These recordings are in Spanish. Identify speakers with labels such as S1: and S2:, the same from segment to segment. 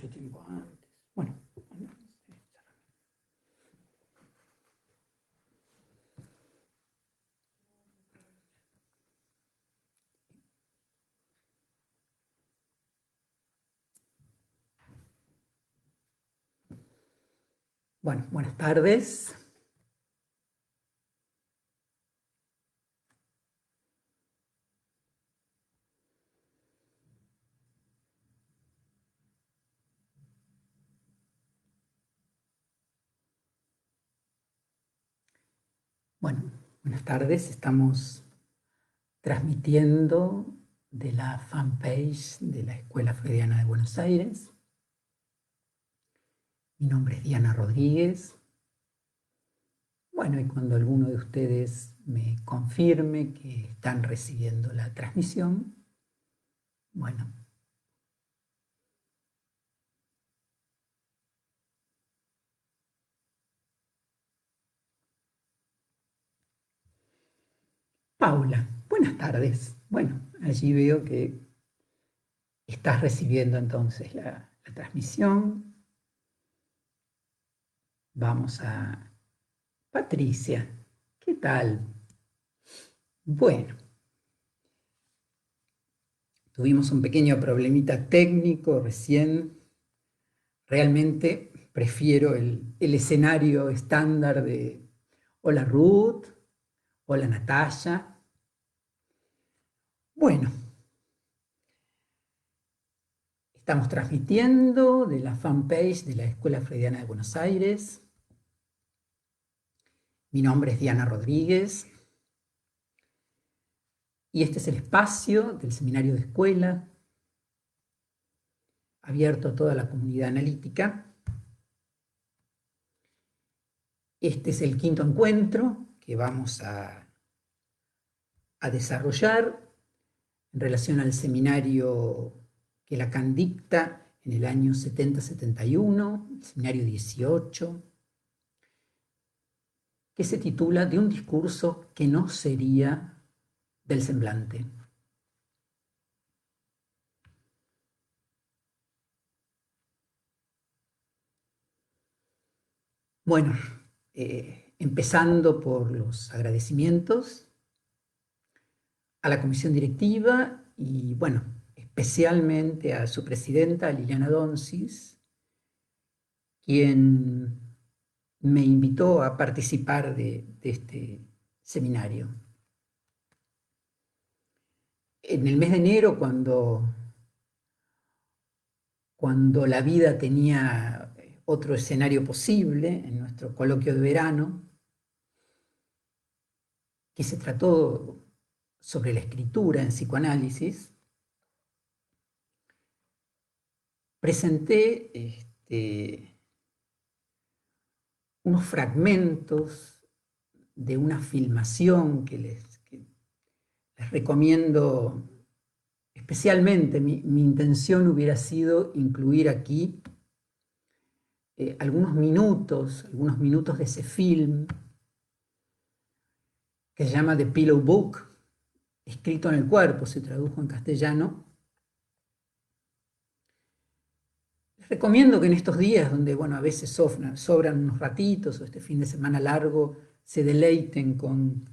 S1: mucho tiempo antes. Bueno. Bueno, buenas tardes. Bueno, buenas tardes. Estamos transmitiendo de la fanpage de la Escuela Freudiana de Buenos Aires. Mi nombre es Diana Rodríguez. Bueno, y cuando alguno de ustedes me confirme que están recibiendo la transmisión, bueno. Paula, buenas tardes. Bueno, allí veo que estás recibiendo entonces la transmisión. Vamos a Patricia. ¿Qué tal? Bueno, tuvimos un pequeño problemita técnico recién. Realmente prefiero el escenario estándar de hola Ruth, hola Natalia. Bueno, estamos transmitiendo de la fanpage de la Escuela Freudiana de Buenos Aires. Mi nombre es Diana Rodríguez y este es el espacio del seminario de escuela abierto a toda la comunidad analítica. Este es el quinto encuentro que vamos a desarrollar en relación al seminario que Lacan dicta en el año 70-71, el seminario 18, que se titula De un discurso que no sería del semblante. Bueno, empezando por los agradecimientos a la comisión directiva y, bueno, especialmente a su presidenta, Liliana Donsis, quien me invitó a participar de este seminario. En el mes de enero, cuando la vida tenía otro escenario posible, en nuestro coloquio de verano, que se trató sobre la escritura en psicoanálisis, presenté unos fragmentos de una filmación que les recomiendo especialmente. Mi intención hubiera sido incluir aquí algunos minutos de ese film que se llama The Pillow Book, escrito en el cuerpo, se tradujo en castellano. Les recomiendo que en estos días, donde bueno, a veces sobran unos ratitos, o este fin de semana largo, se deleiten con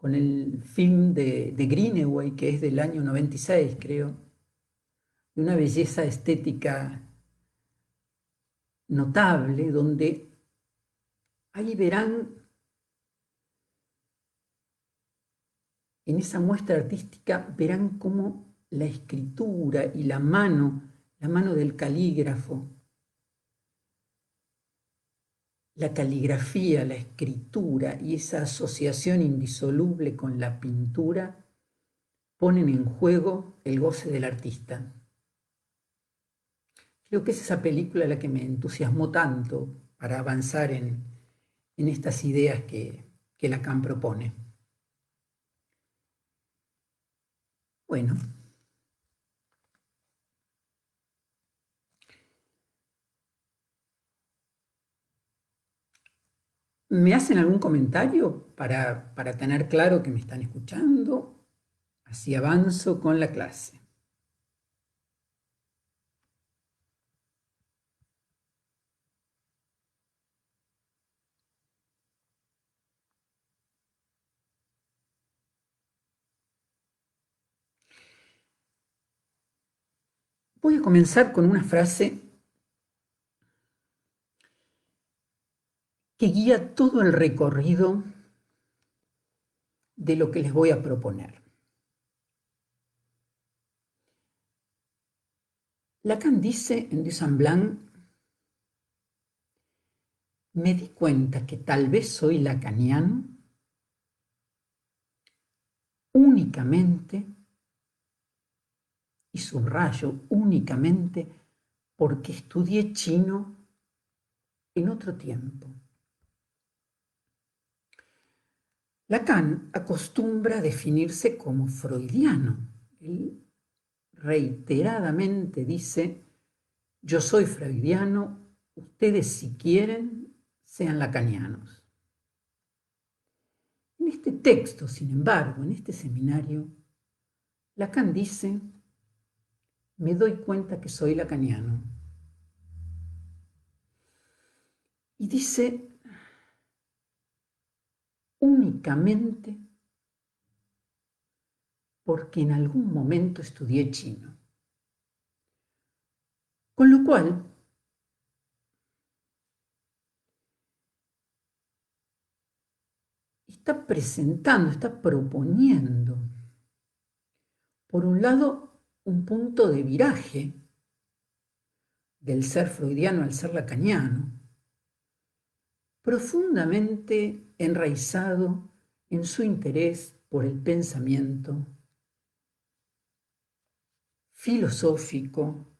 S1: el film de Greenaway, que es del año 96, creo, de una belleza estética notable, donde ahí verán, en esa muestra artística, verán cómo la escritura y la mano del calígrafo, la caligrafía, la escritura y esa asociación indisoluble con la pintura ponen en juego el goce del artista. Creo que es esa película la que me entusiasmó tanto para avanzar en estas ideas que Lacan propone. Bueno. ¿Me hacen algún comentario para tener claro que me están escuchando? Así avanzo con la clase. Voy a comenzar con una frase que guía todo el recorrido de lo que les voy a proponer. Lacan dice en Du Semblant: me di cuenta que tal vez soy lacaniano únicamente, y subrayo únicamente, porque estudié chino en otro tiempo. Lacan acostumbra definirse como freudiano. Él reiteradamente dice: yo soy freudiano, ustedes si quieren sean lacanianos. En este texto, sin embargo, en este seminario, Lacan dice: me doy cuenta que soy lacaniano. Y dice únicamente porque en algún momento estudié chino. Con lo cual, está presentando, está proponiendo, por un lado, un punto de viraje del ser freudiano al ser lacaniano, profundamente enraizado en su interés por el pensamiento filosófico,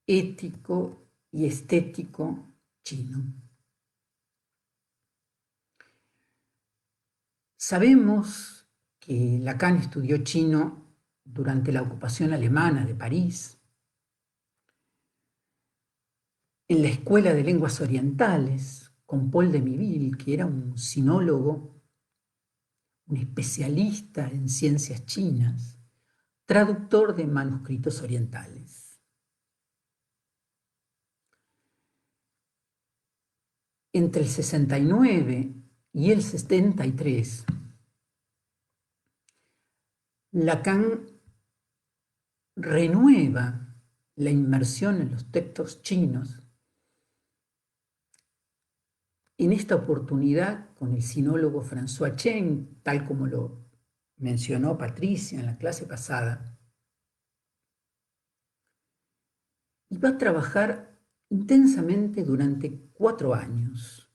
S1: ético y estético chino. Sabemos que Lacan estudió chino durante la ocupación alemana de París, en la Escuela de Lenguas Orientales, con Paul de Miville, que era un sinólogo, un especialista en ciencias chinas, traductor de manuscritos orientales. Entre el 69 y el 73, Lacan renueva la inmersión en los textos chinos, en esta oportunidad con el sinólogo François Chen, tal como lo mencionó Patricia en la clase pasada, y va a trabajar intensamente durante 4 años.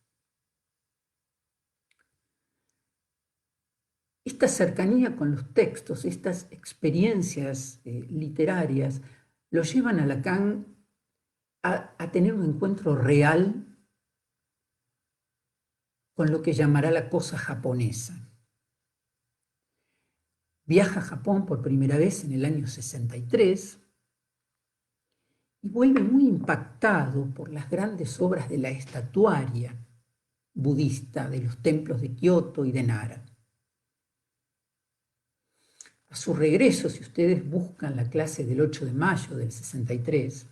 S1: Esta cercanía con los textos, estas experiencias literarias, lo llevan a Lacan a tener un encuentro real con lo que llamará la cosa japonesa. Viaja a Japón por primera vez en el año 63 y vuelve muy impactado por las grandes obras de la estatuaria budista de los templos de Kioto y de Nara. A su regreso, si ustedes buscan la clase del 8 de mayo del 63,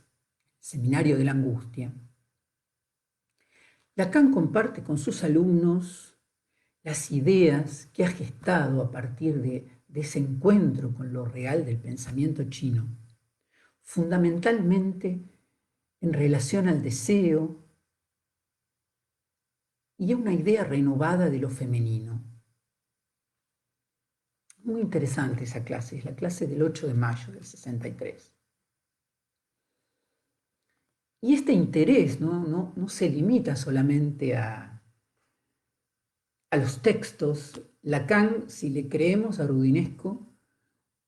S1: Seminario de la Angustia, Lacan comparte con sus alumnos las ideas que ha gestado a partir de ese encuentro con lo real del pensamiento chino, fundamentalmente en relación al deseo y a una idea renovada de lo femenino. Muy interesante esa clase, es la clase del 8 de mayo del 63. Y este interés no se limita solamente a los textos. Lacan, si le creemos a Rudinesco,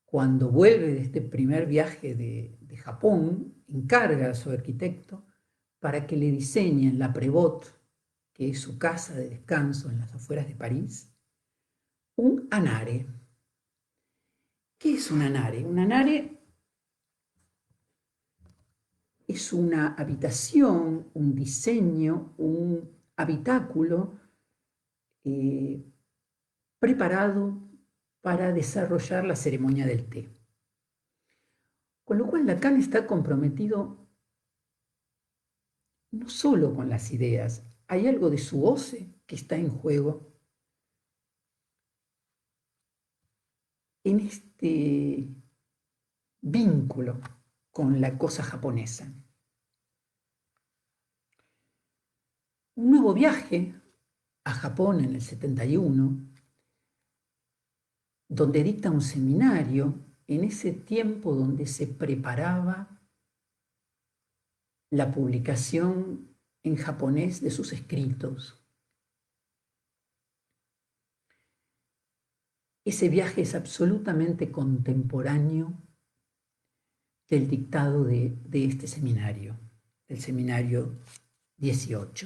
S1: cuando vuelve de este primer viaje de Japón, encarga a su arquitecto para que le diseñen la Prévost, que es su casa de descanso en las afueras de París, un anare. ¿Qué es un anare? Un anare es una habitación, un diseño, un habitáculo preparado para desarrollar la ceremonia del té. Con lo cual Lacan está comprometido no solo con las ideas, hay algo de su voce que está en juego en este vínculo con la cosa japonesa. Un nuevo viaje a Japón en el 71, donde dicta un seminario en ese tiempo donde se preparaba la publicación en japonés de sus escritos. Ese viaje es absolutamente contemporáneo del dictado de este seminario, del seminario 18.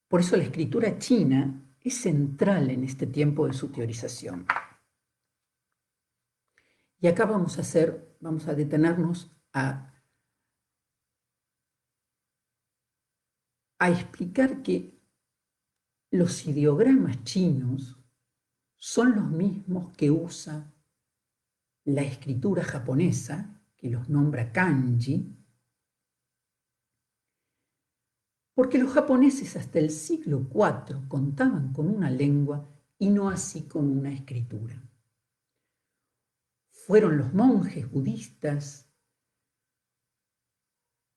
S1: Por eso la escritura china es central en este tiempo de su teorización. Y acá vamos a detenernos a explicar que los ideogramas chinos son los mismos que usa la escritura japonesa, que los nombra kanji, porque los japoneses hasta el siglo IV contaban con una lengua y no así con una escritura. Fueron los monjes budistas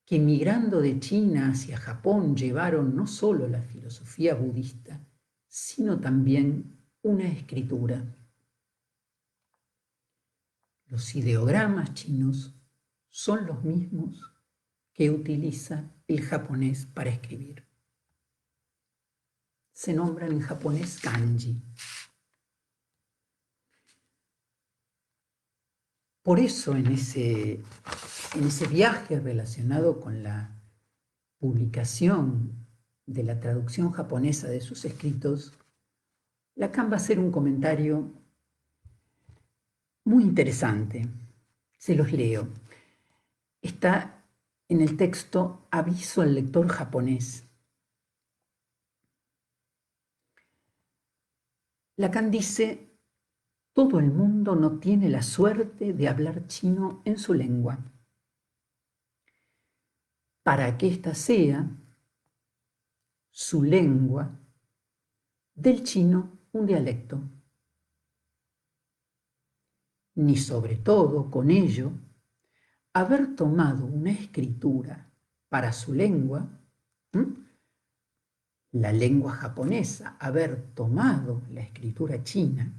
S1: que migrando de China hacia Japón llevaron no solo la filosofía budista, sino también una escritura. Los ideogramas chinos son los mismos que utiliza el japonés para escribir. Se nombran en japonés kanji. Por eso en ese viaje relacionado con la publicación de la traducción japonesa de sus escritos, Lacan va a hacer un comentario muy interesante. Se los leo. Está en el texto Aviso al lector japonés. Lacan dice: todo el mundo no tiene la suerte de hablar chino en su lengua. Para que ésta sea su lengua, del chino un dialecto. Ni sobre todo con ello haber tomado una escritura para su lengua, la lengua japonesa, haber tomado la escritura china,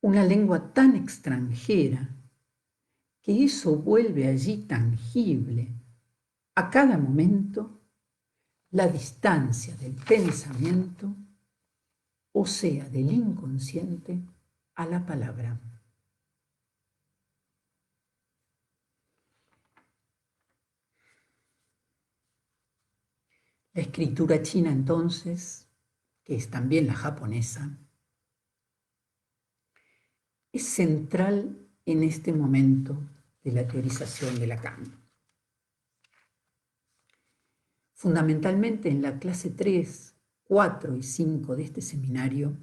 S1: una lengua tan extranjera que eso vuelve allí tangible a cada momento la distancia del pensamiento, o sea, del inconsciente, a la palabra. La escritura china, entonces, que es también la japonesa, es central en este momento de la teorización de Lacan. Fundamentalmente en la clase 3, 4 y 5 de este seminario,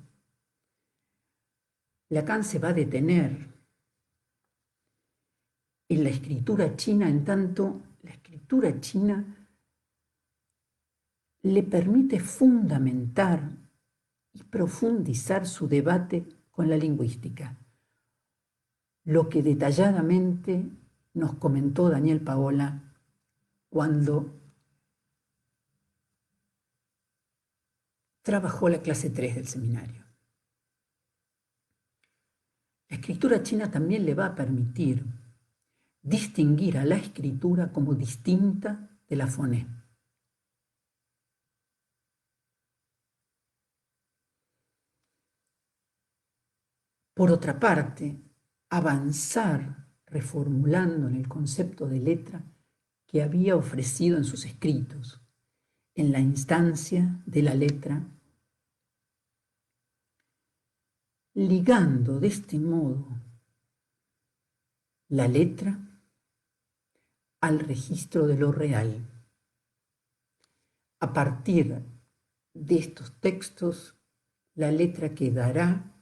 S1: Lacan se va a detener en la escritura china, en tanto la escritura china le permite fundamentar y profundizar su debate con la lingüística, lo que detalladamente nos comentó Daniel Paola cuando trabajó la clase 3 del seminario. La escritura china también le va a permitir distinguir a la escritura como distinta de la foné. Por otra parte, avanzar reformulando en el concepto de letra que había ofrecido en sus escritos, en la instancia de la letra, ligando de este modo la letra al registro de lo real. A partir de estos textos, la letra quedará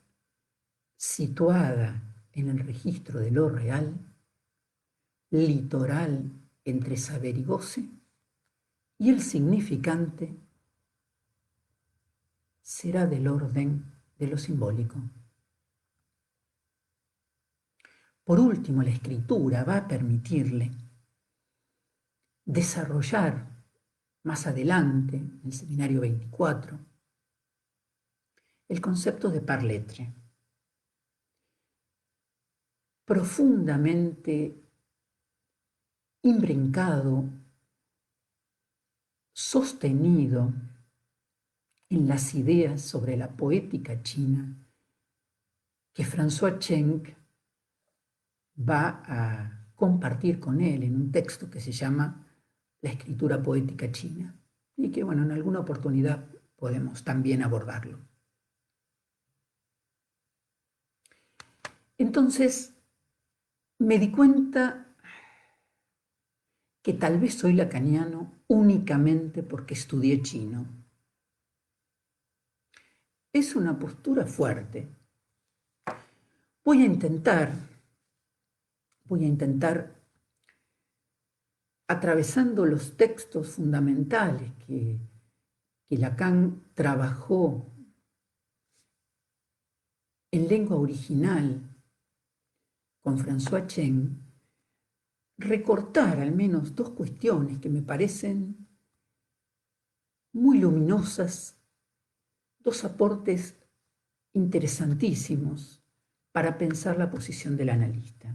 S1: situada en el registro de lo real, litoral entre saber y goce, y el significante será del orden de lo simbólico. Por último, la escritura va a permitirle desarrollar más adelante, en el seminario 24, el concepto de par lettre, profundamente imbrincado, sostenido en las ideas sobre la poética china que François Cheng va a compartir con él en un texto que se llama La escritura poética china, y que, bueno, en alguna oportunidad podemos también abordarlo. Entonces, me di cuenta que tal vez soy lacaniano únicamente porque estudié chino. Es una postura fuerte. Voy a intentar, atravesando los textos fundamentales que Lacan trabajó en lengua original con François Cheng, recortar al menos dos cuestiones que me parecen muy luminosas, dos aportes interesantísimos para pensar la posición del analista.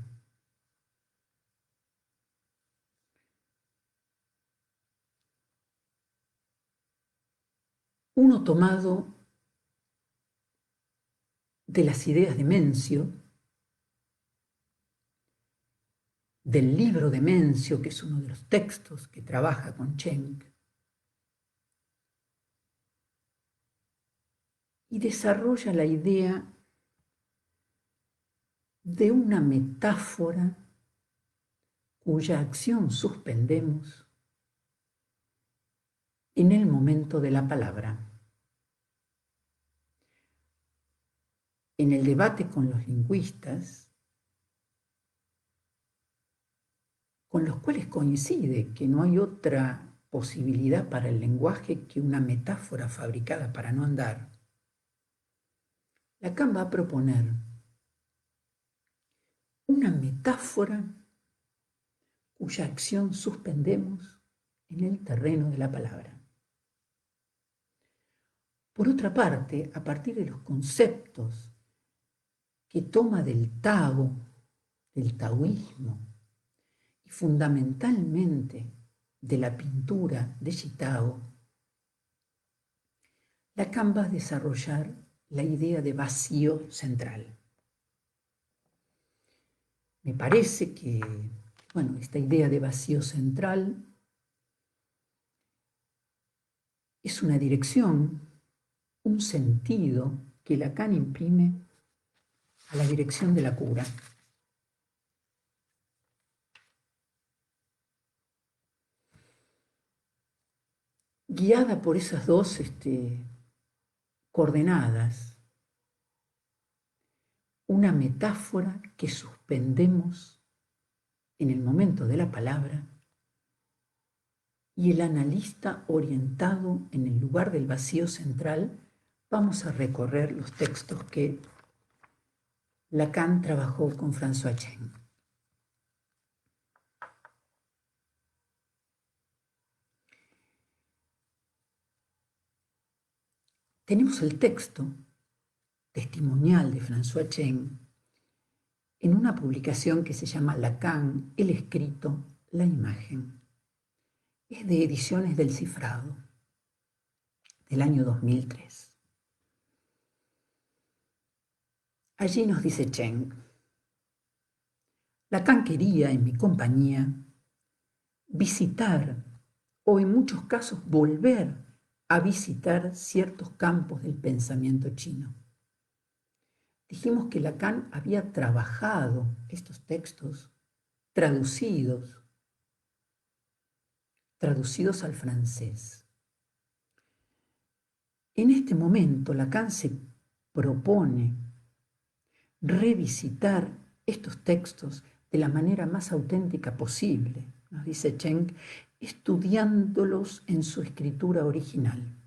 S1: Uno tomado de las ideas de Mencio, del libro de Mencio, que es uno de los textos que trabaja con Cheng, y desarrolla la idea de una metáfora cuya acción suspendemos en el momento de la palabra. En el debate con los lingüistas, con los cuales coincide que no hay otra posibilidad para el lenguaje que una metáfora fabricada para no andar, Lacan va a proponer una metáfora cuya acción suspendemos en el terreno de la palabra. Por otra parte, a partir de los conceptos que toma del Tao, del taoísmo, y fundamentalmente de la pintura de Xitao, Lacan va a desarrollar la idea de vacío central. Me parece que, bueno, esta idea de vacío central es una dirección, un sentido que Lacan imprime a la dirección de la cura. Guiada por esas dos coordenadas, una metáfora que suspendemos en el momento de la palabra y el analista orientado en el lugar del vacío central. Vamos a recorrer los textos que Lacan trabajó con François Cheng. Tenemos el texto testimonial de François Cheng en una publicación que se llama Lacan, el escrito, la imagen. Es de Ediciones del Cifrado, del año 2003. Allí nos dice Cheng: Lacan quería, en mi compañía, visitar, o en muchos casos volver a visitar ciertos campos del pensamiento chino. Dijimos que Lacan había trabajado estos textos traducidos al francés. En este momento, Lacan se propone revisitar estos textos de la manera más auténtica posible, nos dice Cheng, estudiándolos en su escritura original,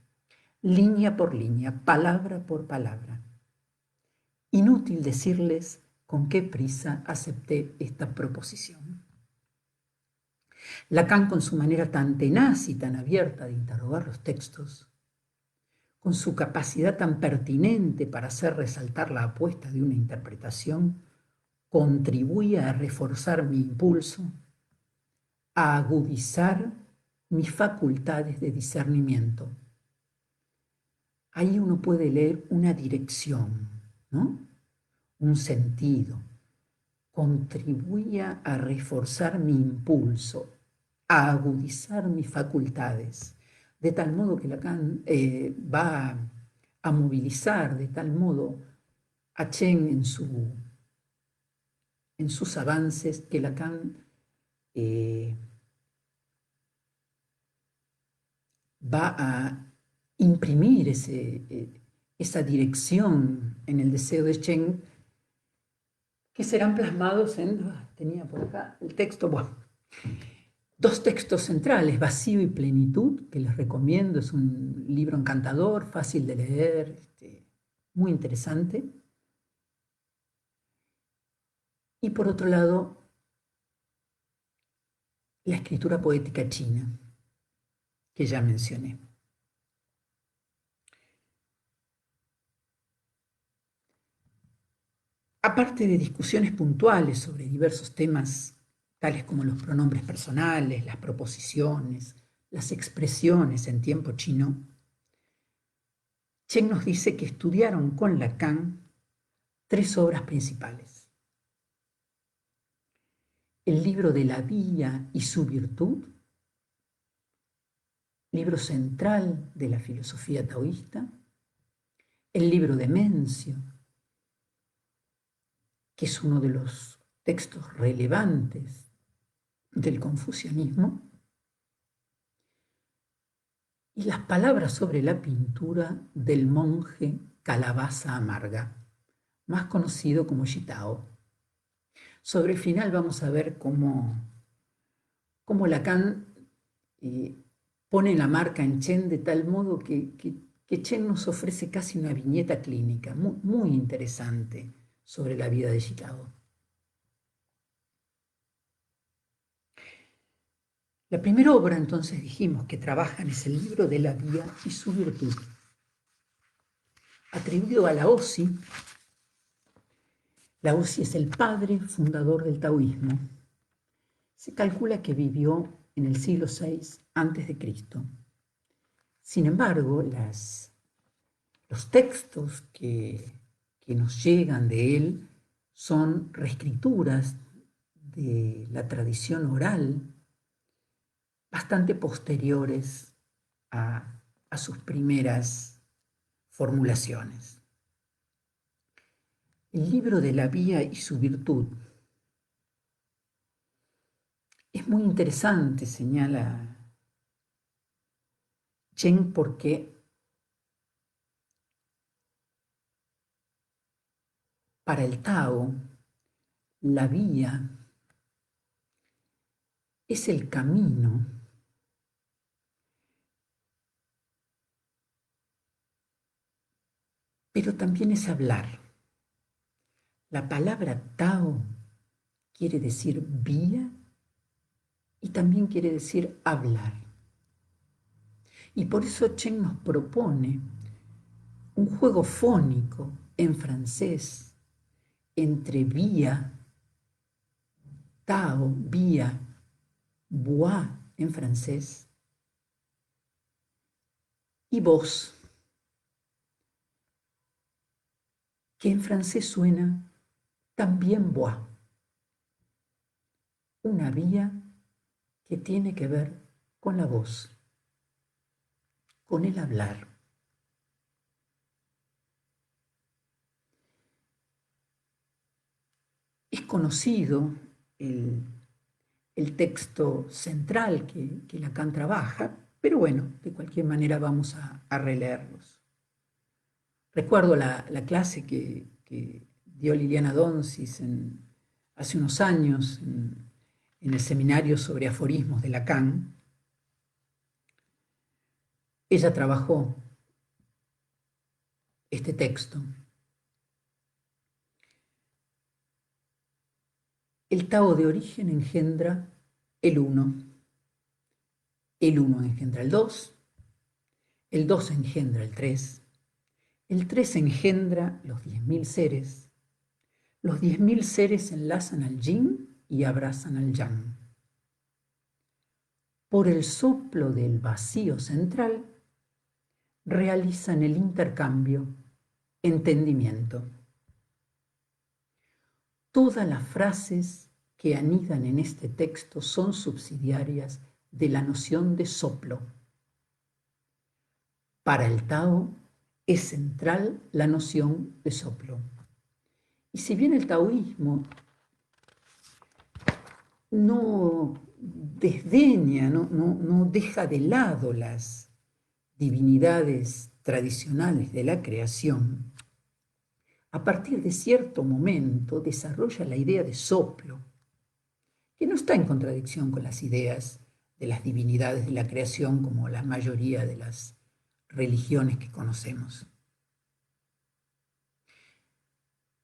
S1: línea por línea, palabra por palabra. Inútil decirles con qué prisa acepté esta proposición. Lacan, con su manera tan tenaz y tan abierta de interrogar los textos, con su capacidad tan pertinente para hacer resaltar la apuesta de una interpretación, contribuye a reforzar mi impulso, a agudizar mis facultades de discernimiento. Ahí uno puede leer una dirección, ¿no? Un sentido. Contribuye a reforzar mi impulso, a agudizar mis facultades, de tal modo que Lacan va a movilizar de tal modo a Chen en sus avances que Lacan va a imprimir esa dirección en el deseo de Chen, que serán plasmados tenía por acá el texto, bueno, dos textos centrales, Vacío y Plenitud, que les recomiendo, es un libro encantador, fácil de leer, muy interesante. Y por otro lado, la escritura poética china, que ya mencioné. Aparte de discusiones puntuales sobre diversos temas, tales como los pronombres personales, las proposiciones, las expresiones en tiempo chino, Chen nos dice que estudiaron con Lacan 3 obras principales: el libro de la vía y su virtud, libro central de la filosofía taoísta, el libro de Mencio, que es uno de los textos relevantes del confucianismo, y las palabras sobre la pintura del monje Calabaza Amarga, más conocido como Shitao. Sobre el final vamos a ver cómo Lacan pone la marca en Chen de tal modo que Chen nos ofrece casi una viñeta clínica muy, muy interesante sobre la vida de Shitao. La primera obra, entonces, dijimos que trabajan es el libro de la vía y su virtud, atribuido a Laozi. Laozi es el padre fundador del taoísmo. Se calcula que vivió en el siglo VI a.C. Sin embargo, los textos que nos llegan de él son reescrituras de la tradición oral bastante posteriores a sus primeras formulaciones. El libro de la vía y su virtud es muy interesante, señala Chen, porque para el Tao, la vía es el camino, pero también es hablar. La palabra Tao quiere decir vía y también quiere decir hablar. Y por eso Chen nos propone un juego fónico en francés entre vía, Tao, vía, bois en francés, y voz, que en francés suena también bois. Una vía que tiene que ver con la voz, con el hablar. Es conocido el texto central que Lacan trabaja, pero bueno, de cualquier manera vamos a releerlos. Recuerdo la clase que dio Liliana Donsis hace unos años en el seminario sobre aforismos de Lacan. Ella trabajó este texto. El Tao de origen engendra el 1. El 1 engendra el 2 engendra el 3 engendra los 10.000 seres, los 10.000 seres enlazan al yin y abrazan al yang. Por el soplo del vacío central, realizan el intercambio, entendimiento. Todas las frases que anidan en este texto son subsidiarias de la noción de soplo. Para el Tao es central la noción de soplo. Y si bien el taoísmo no desdeña, no deja de lado las divinidades tradicionales de la creación, a partir de cierto momento desarrolla la idea de soplo, que no está en contradicción con las ideas de las divinidades de la creación como la mayoría de las religiones que conocemos.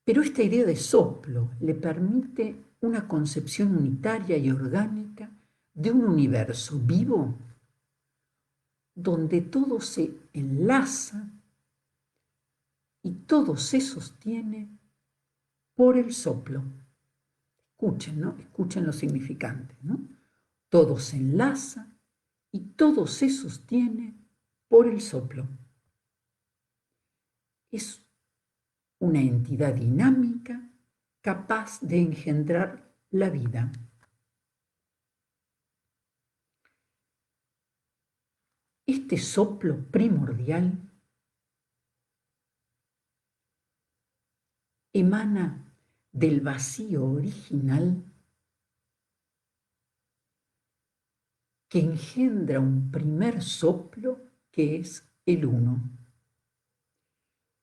S1: Pero esta idea de soplo le permite una concepción unitaria y orgánica de un universo vivo donde todo se enlaza y todo se sostiene por el soplo. Escuchen, ¿no? Escuchen los significantes, ¿no? Todo se enlaza y todo se sostiene por el soplo. Es una entidad dinámica capaz de engendrar la vida. Este soplo primordial emana del vacío original que engendra un primer soplo que es el 1.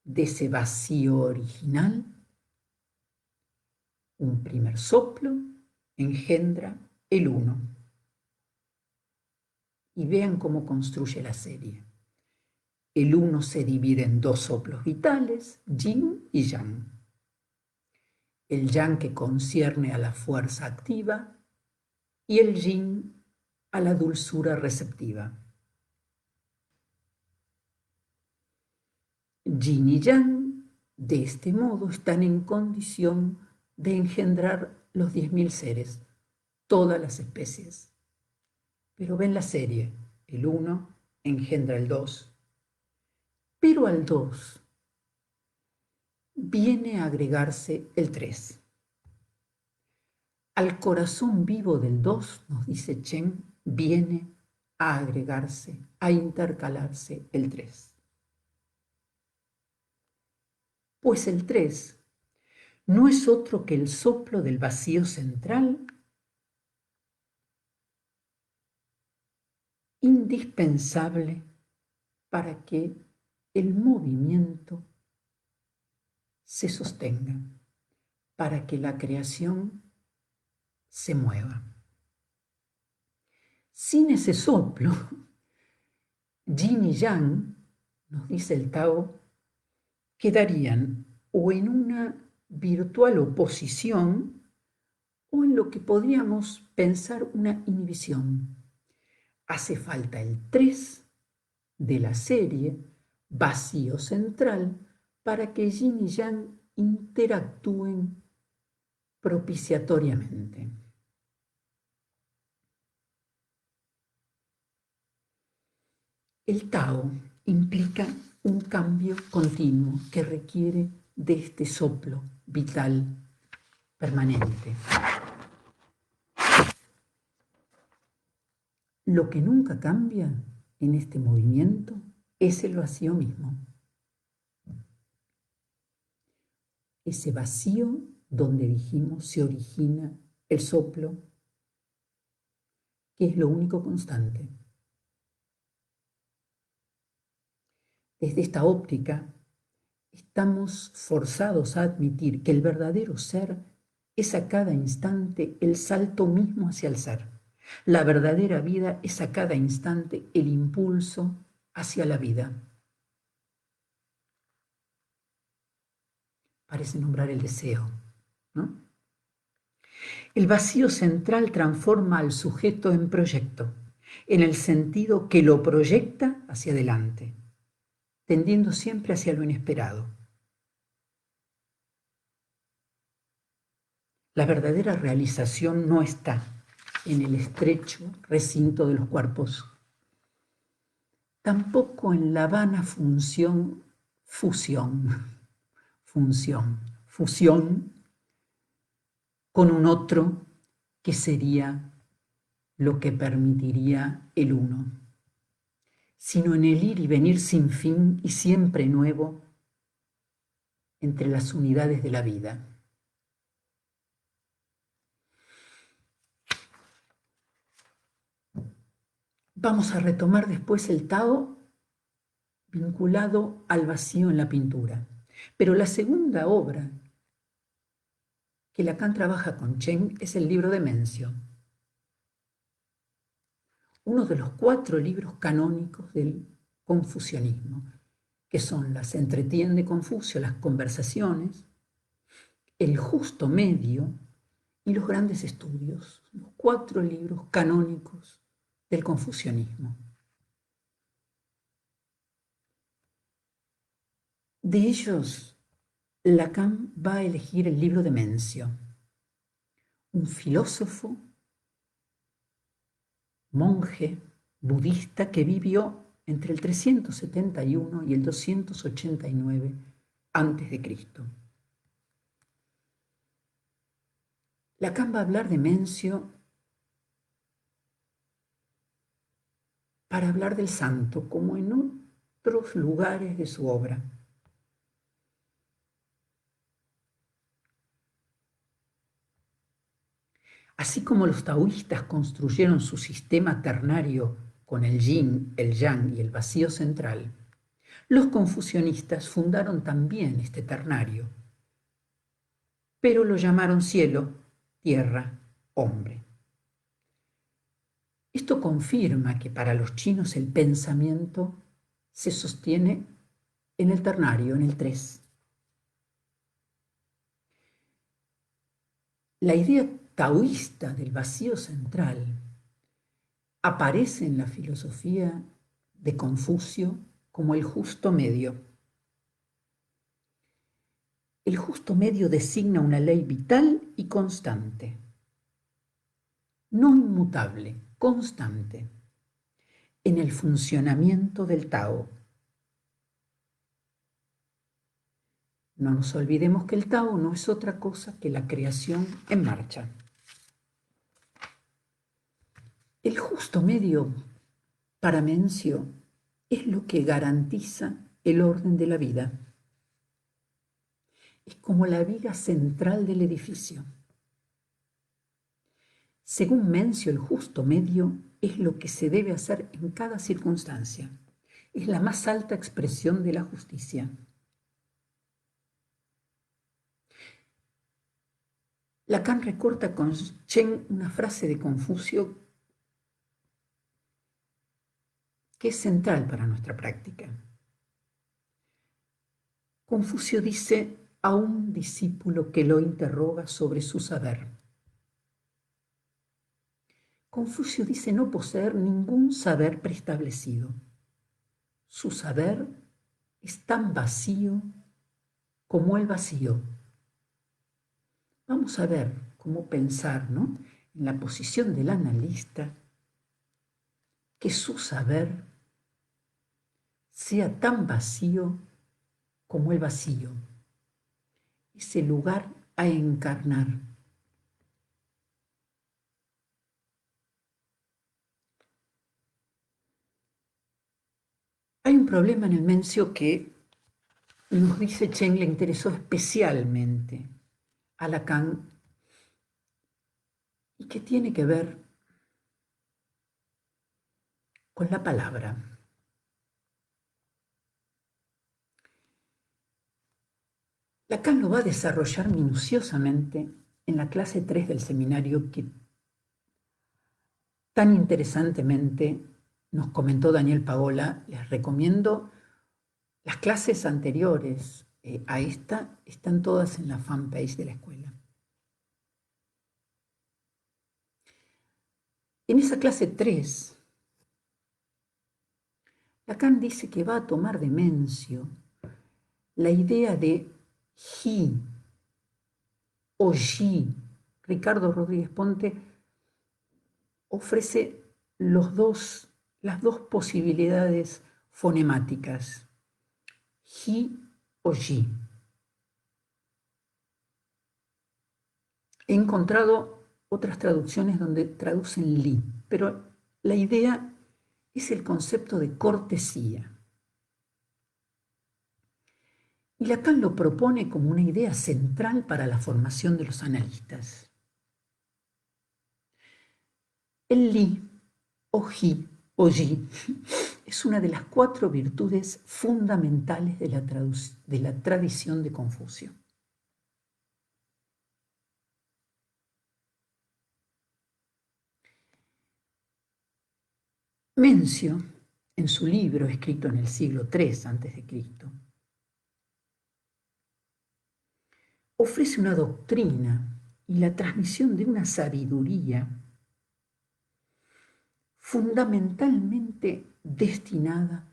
S1: De ese vacío original, un primer soplo engendra el 1. Y vean cómo construye la serie. El 1 se divide en 2 soplos vitales, yin y yang. El yang que concierne a la fuerza activa y el yin a la dulzura receptiva. Yin y yang, de este modo, están en condición de engendrar los 10.000 seres, todas las especies. Pero ven la serie, el 1 engendra el 2, pero al 2 viene a agregarse el 3. Al corazón vivo del 2, nos dice Chen, viene a agregarse, a intercalarse el 3. Pues el 3 no es otro que el soplo del vacío central, indispensable para que el movimiento se sostenga, para que la creación se mueva. Sin ese soplo, yin y yang, nos dice el Tao, quedarían o en una virtual oposición o en lo que podríamos pensar una inhibición. Hace falta el 3 de la serie, vacío central, para que yin y yang interactúen propiciatoriamente. El Tao implica un cambio continuo que requiere de este soplo vital permanente. Lo que nunca cambia en este movimiento es el vacío mismo. Ese vacío donde dijimos se origina el soplo, que es lo único constante. Desde esta óptica, estamos forzados a admitir que el verdadero ser es a cada instante el salto mismo hacia el ser. La verdadera vida es a cada instante el impulso hacia la vida. Parece nombrar el deseo, ¿no? El vacío central transforma al sujeto en proyecto, en el sentido que lo proyecta hacia adelante, tendiendo siempre hacia lo inesperado. La verdadera realización no está en el estrecho recinto de los cuerpos, tampoco en la vana fusión, fusión con un otro que sería lo que permitiría el uno, sino en el ir y venir sin fin y siempre nuevo entre las unidades de la vida. Vamos a retomar después el Tao vinculado al vacío en la pintura. Pero la segunda obra que Lacan trabaja con Chen es el libro de Mencio, uno de los 4 libros canónicos del confucianismo, que son las Entretienen de Confucio, las Conversaciones, el Justo Medio y los Grandes Estudios, los 4 libros canónicos del confucianismo. De ellos, Lacan va a elegir el libro de Mencio, un filósofo, monje budista que vivió entre el 371 y el 289 a.C. Lacan va a hablar de Mencio para hablar del santo, como en otros lugares de su obra. Así como los taoístas construyeron su sistema ternario con el yin, el yang y el vacío central, los confucianistas fundaron también este ternario, pero lo llamaron cielo, tierra, hombre. Esto confirma que para los chinos el pensamiento se sostiene en el ternario, en el tres. La idea taoísta del vacío central aparece en la filosofía de Confucio como el justo medio. El justo medio designa una ley vital y constante, no inmutable, constante, en el funcionamiento del Tao. No nos olvidemos que el Tao no es otra cosa que la creación en marcha. El justo medio para Mencio es lo que garantiza el orden de la vida. Es como la viga central del edificio. Según Mencio, el justo medio es lo que se debe hacer en cada circunstancia. Es la más alta expresión de la justicia. Lacan recorta con Chen una frase de Confucio que es central para nuestra práctica. Confucio dice a un discípulo que lo interroga sobre su saber. Confucio dice no poseer ningún saber preestablecido. Su saber es tan vacío como el vacío. Vamos a ver cómo pensar, ¿no?, en la posición del analista, que su saber sea tan vacío como el vacío, ese lugar a encarnar. Hay un problema en el Mencio que nos dice Chen le interesó especialmente a Lacan y que tiene que ver con la palabra. Lacan lo va a desarrollar minuciosamente en la clase 3 del seminario que tan interesantemente nos comentó Daniel Paola. Les recomiendo las clases anteriores a esta, están todas en la fanpage de la escuela. En esa clase 3, Lacan dice que va a tomar de Mencio la idea de he o she. Ricardo Rodríguez Ponte ofrece las dos posibilidades fonemáticas, he o she. He encontrado otras traducciones donde traducen li, pero la idea es el concepto de cortesía. Y Lacan lo propone como una idea central para la formación de los analistas. El li, o ji, o ji, es una de las 4 virtudes fundamentales de la tradición de Confucio. Mencio, en su libro escrito en el siglo III a.C., ofrece una doctrina y la transmisión de una sabiduría fundamentalmente destinada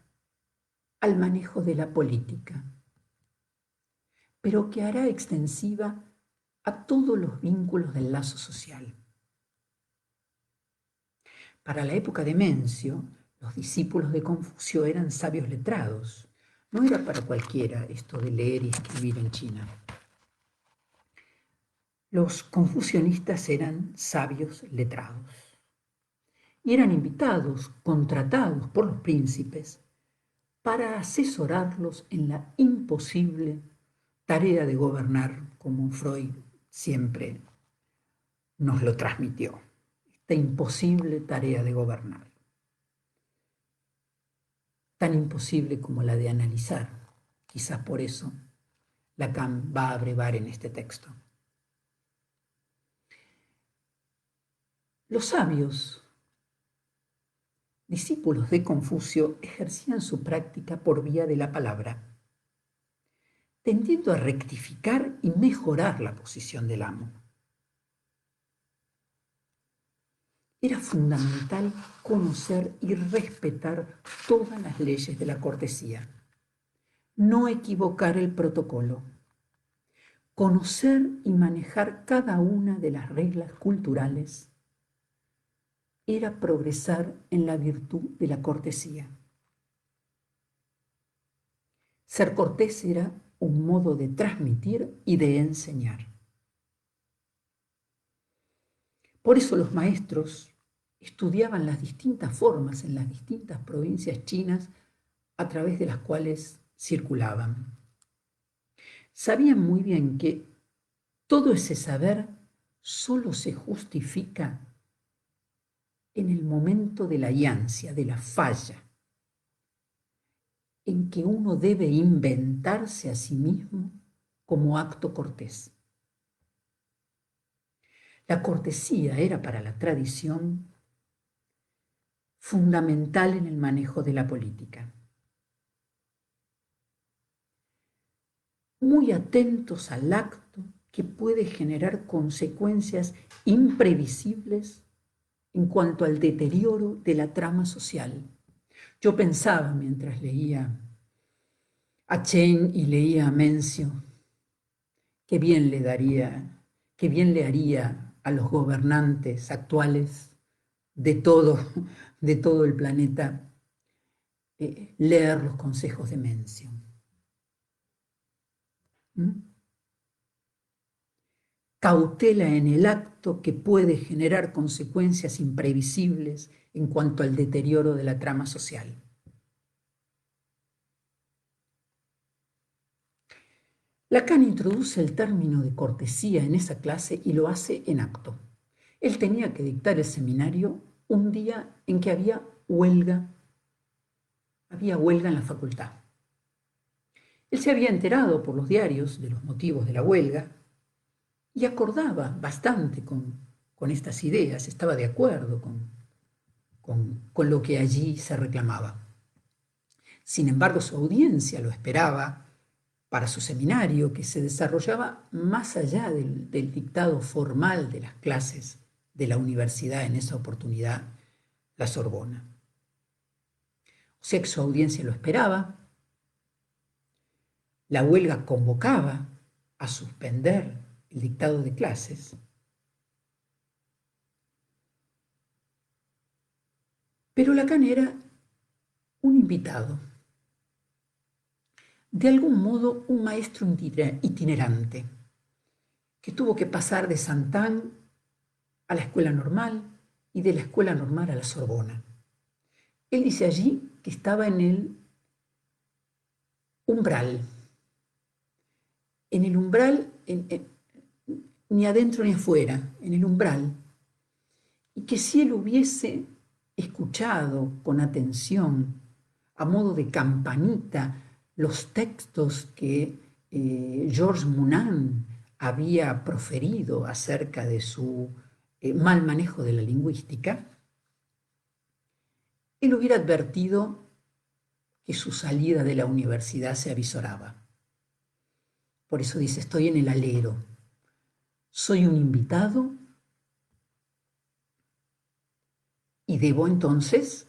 S1: al manejo de la política, pero que hará extensiva a todos los vínculos del lazo social. Para la época de Mencio, los discípulos de Confucio eran sabios letrados. No era para cualquiera esto de leer y escribir en China. Los confucionistas eran sabios letrados y eran invitados, contratados por los príncipes para asesorarlos en la imposible tarea de gobernar, como Freud siempre nos lo transmitió, esta imposible tarea de gobernar, tan imposible como la de analizar. Quizás por eso Lacan va a abrevar en este texto. Los sabios, discípulos de Confucio, ejercían su práctica por vía de la palabra, tendiendo a rectificar y mejorar la posición del amo. Era fundamental conocer y respetar todas las leyes de la cortesía, no equivocar el protocolo, conocer y manejar cada una de las reglas culturales era progresar en la virtud de la cortesía. Ser cortés era un modo de transmitir y de enseñar. Por eso los maestros estudiaban las distintas formas en las distintas provincias chinas a través de las cuales circulaban. Sabían muy bien que todo ese saber solo se justifica en el momento de la yancia, de la falla, en que uno debe inventarse a sí mismo como acto cortés. La cortesía era para la tradición fundamental en el manejo de la política. Muy atentos al acto que puede generar consecuencias imprevisibles en cuanto al deterioro de la trama social. Yo pensaba mientras leía a Chen y leía a Mencio, qué bien le haría a los gobernantes actuales de todo el planeta leer los consejos de Mencio. Cautela en el acto que puede generar consecuencias imprevisibles en cuanto al deterioro de la trama social. Lacan introduce el término de cortesía en esa clase y lo hace en acto. Él tenía que dictar el seminario un día en que había huelga en la facultad. Él se había enterado por los diarios de los motivos de la huelga y acordaba bastante con estas ideas, estaba de acuerdo con lo que allí se reclamaba. Sin embargo, su audiencia lo esperaba para su seminario, que se desarrollaba más allá del dictado formal de las clases de la universidad en esa oportunidad, la Sorbona. O sea que su audiencia lo esperaba, la huelga convocaba a suspender el dictado de clases, pero Lacan era un invitado, de algún modo un maestro itinerante, que tuvo que pasar de Saint-Anne a la escuela normal y de la escuela normal a la Sorbona. Él dice allí que estaba en el umbral, ni adentro ni afuera, en el umbral, y que si él hubiese escuchado con atención, a modo de campanita, los textos que Georges Mounan había proferido acerca de su mal manejo de la lingüística, él hubiera advertido que su salida de la universidad se avisoraba. Por eso dice, estoy en el alero, soy un invitado y debo entonces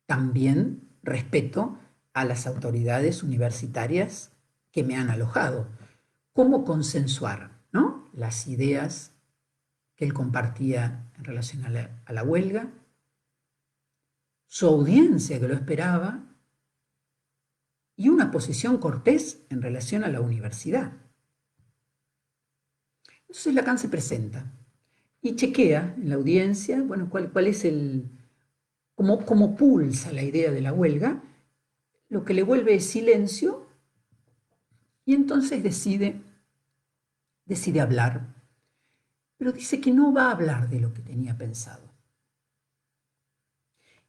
S1: también respeto a las autoridades universitarias que me han alojado. ¿Cómo consensuar, ¿no?, las ideas que él compartía en relación a la huelga, su audiencia que lo esperaba y una posición cortés en relación a la universidad? Entonces Lacan se presenta y chequea en la audiencia, bueno, cuál es cómo pulsa la idea de la huelga, lo que le vuelve es silencio, y entonces decide hablar, pero dice que no va a hablar de lo que tenía pensado.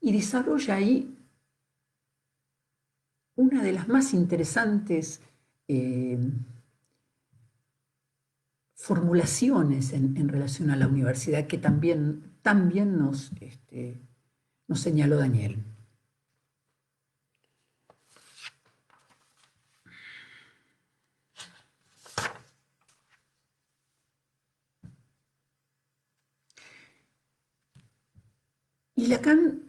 S1: Y desarrolla ahí una de las más interesantes formulaciones en relación a la universidad que también nos señaló Daniel. Y Lacan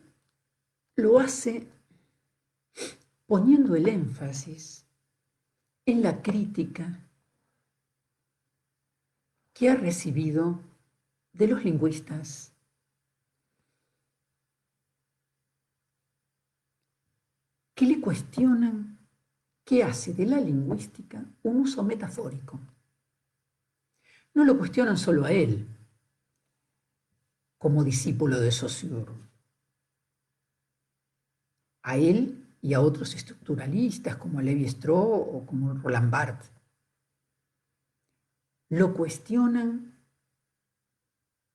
S1: lo hace poniendo el énfasis en la crítica que ha recibido de los lingüistas que le cuestionan qué hace de la lingüística un uso metafórico. No lo cuestionan solo a él, como discípulo de Saussure, a él y a otros estructuralistas como Lévi-Strauss o como Roland Barthes. Lo cuestionan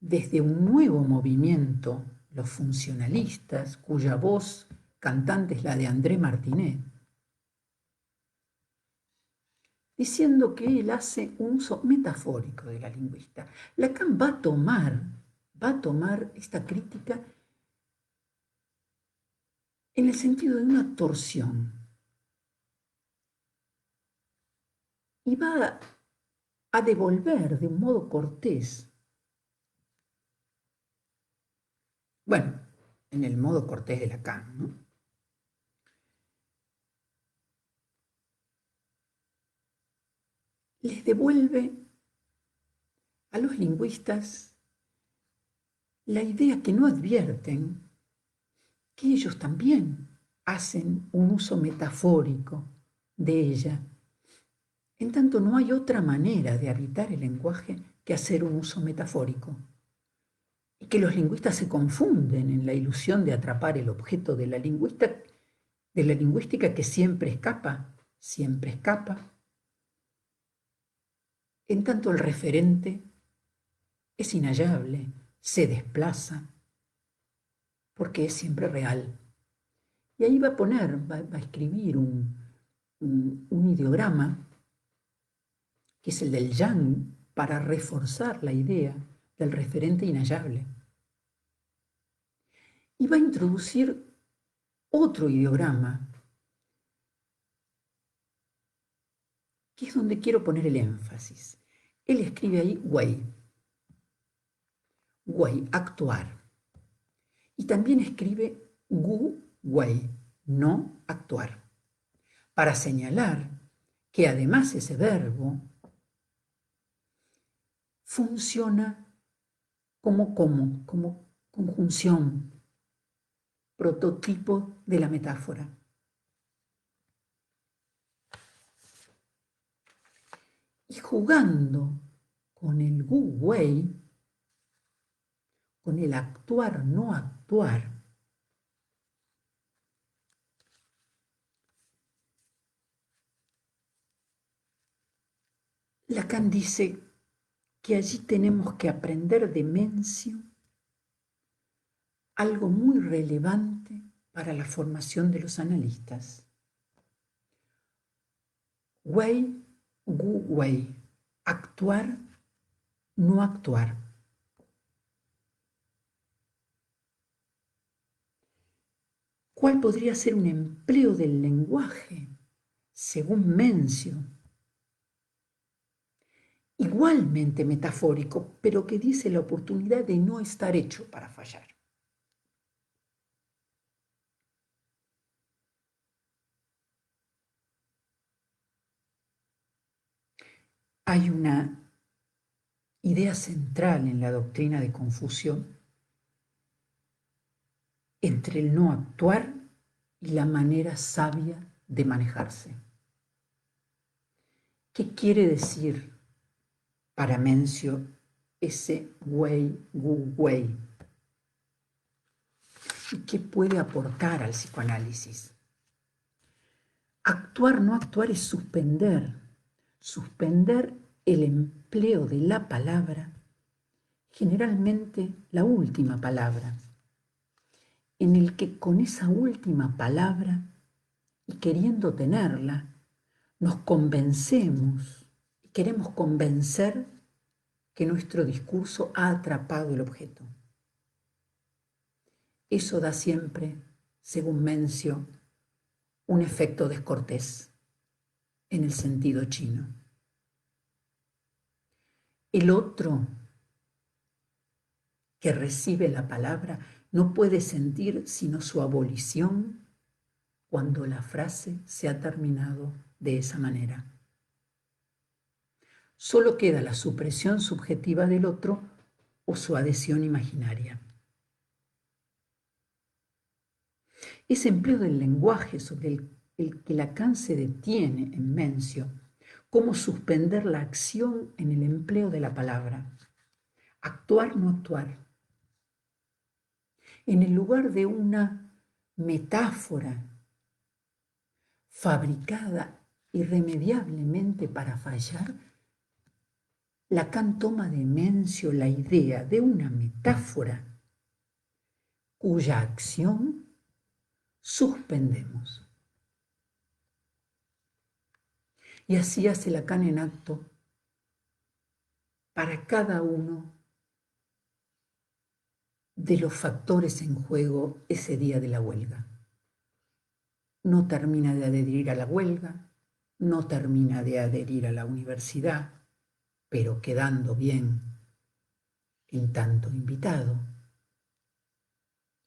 S1: desde un nuevo movimiento, los funcionalistas, cuya voz cantante es la de André Martinet, diciendo que él hace un uso metafórico de la lingüística. Lacan va a tomar esta crítica en el sentido de una torsión y va a devolver de un modo cortés, bueno, en el modo cortés de Lacan, ¿no?, les devuelve a los lingüistas la idea que no advierten que ellos también hacen un uso metafórico de ella. En tanto, no hay otra manera de habitar el lenguaje que hacer un uso metafórico. Y que los lingüistas se confunden en la ilusión de atrapar el objeto de la lingüística que siempre escapa. En tanto, el referente es inhallable, se desplaza, porque es siempre real. Y ahí va a escribir un ideograma, que es el del yang, para reforzar la idea del referente inhallable. Y va a introducir otro ideograma, que es donde quiero poner el énfasis. Él escribe ahí Wei. wei, actuar. Y también escribe gu wei, no actuar, para señalar que además ese verbo funciona como conjunción, prototipo de la metáfora. Y jugando con el gu wei, con el actuar, no actuar, Lacan dice que allí tenemos que aprender de Mencio algo muy relevante para la formación de los analistas. Wei, gu wei, actuar, no actuar. ¿Cuál podría ser un empleo del lenguaje, según Mencio? Igualmente metafórico, pero que dice la oportunidad de no estar hecho para fallar. Hay una idea central en la doctrina de Confucio entre el no actuar y la manera sabia de manejarse. ¿Qué quiere decir para Mencio ese wei, gu wei? ¿Y qué puede aportar al psicoanálisis? Actuar, no actuar es suspender el empleo de la palabra, generalmente la última palabra, en el que con esa última palabra, y queriendo tenerla, nos convencemos, y queremos convencer que nuestro discurso ha atrapado el objeto. Eso da siempre, según Mencio, un efecto descortés en el sentido chino. El otro que recibe la palabra no puede sentir sino su abolición cuando la frase se ha terminado de esa manera. Solo queda la supresión subjetiva del otro o su adhesión imaginaria. Ese empleo del lenguaje sobre el que Lacan se detiene en Mencio, cómo suspender la acción en el empleo de la palabra. Actuar, no actuar. En el lugar de una metáfora fabricada irremediablemente para fallar, Lacan toma de Mencio la idea de una metáfora cuya acción suspendemos. Y así hace Lacan en acto para cada uno de los factores en juego ese día de la huelga. No termina de adherir a la huelga, no termina de adherir a la universidad, pero quedando bien en tanto invitado,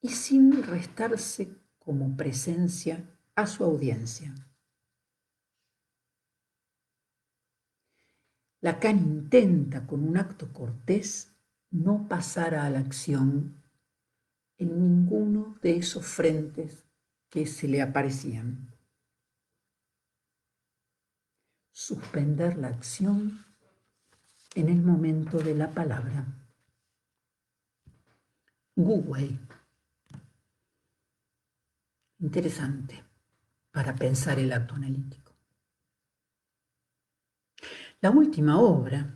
S1: y sin restarse como presencia a su audiencia. Lacan intenta con un acto cortés no pasar a la acción en ninguno de esos frentes que se le aparecían. Suspender la acción en el momento de la palabra. Gu wei. Interesante para pensar el acto analítico. La última obra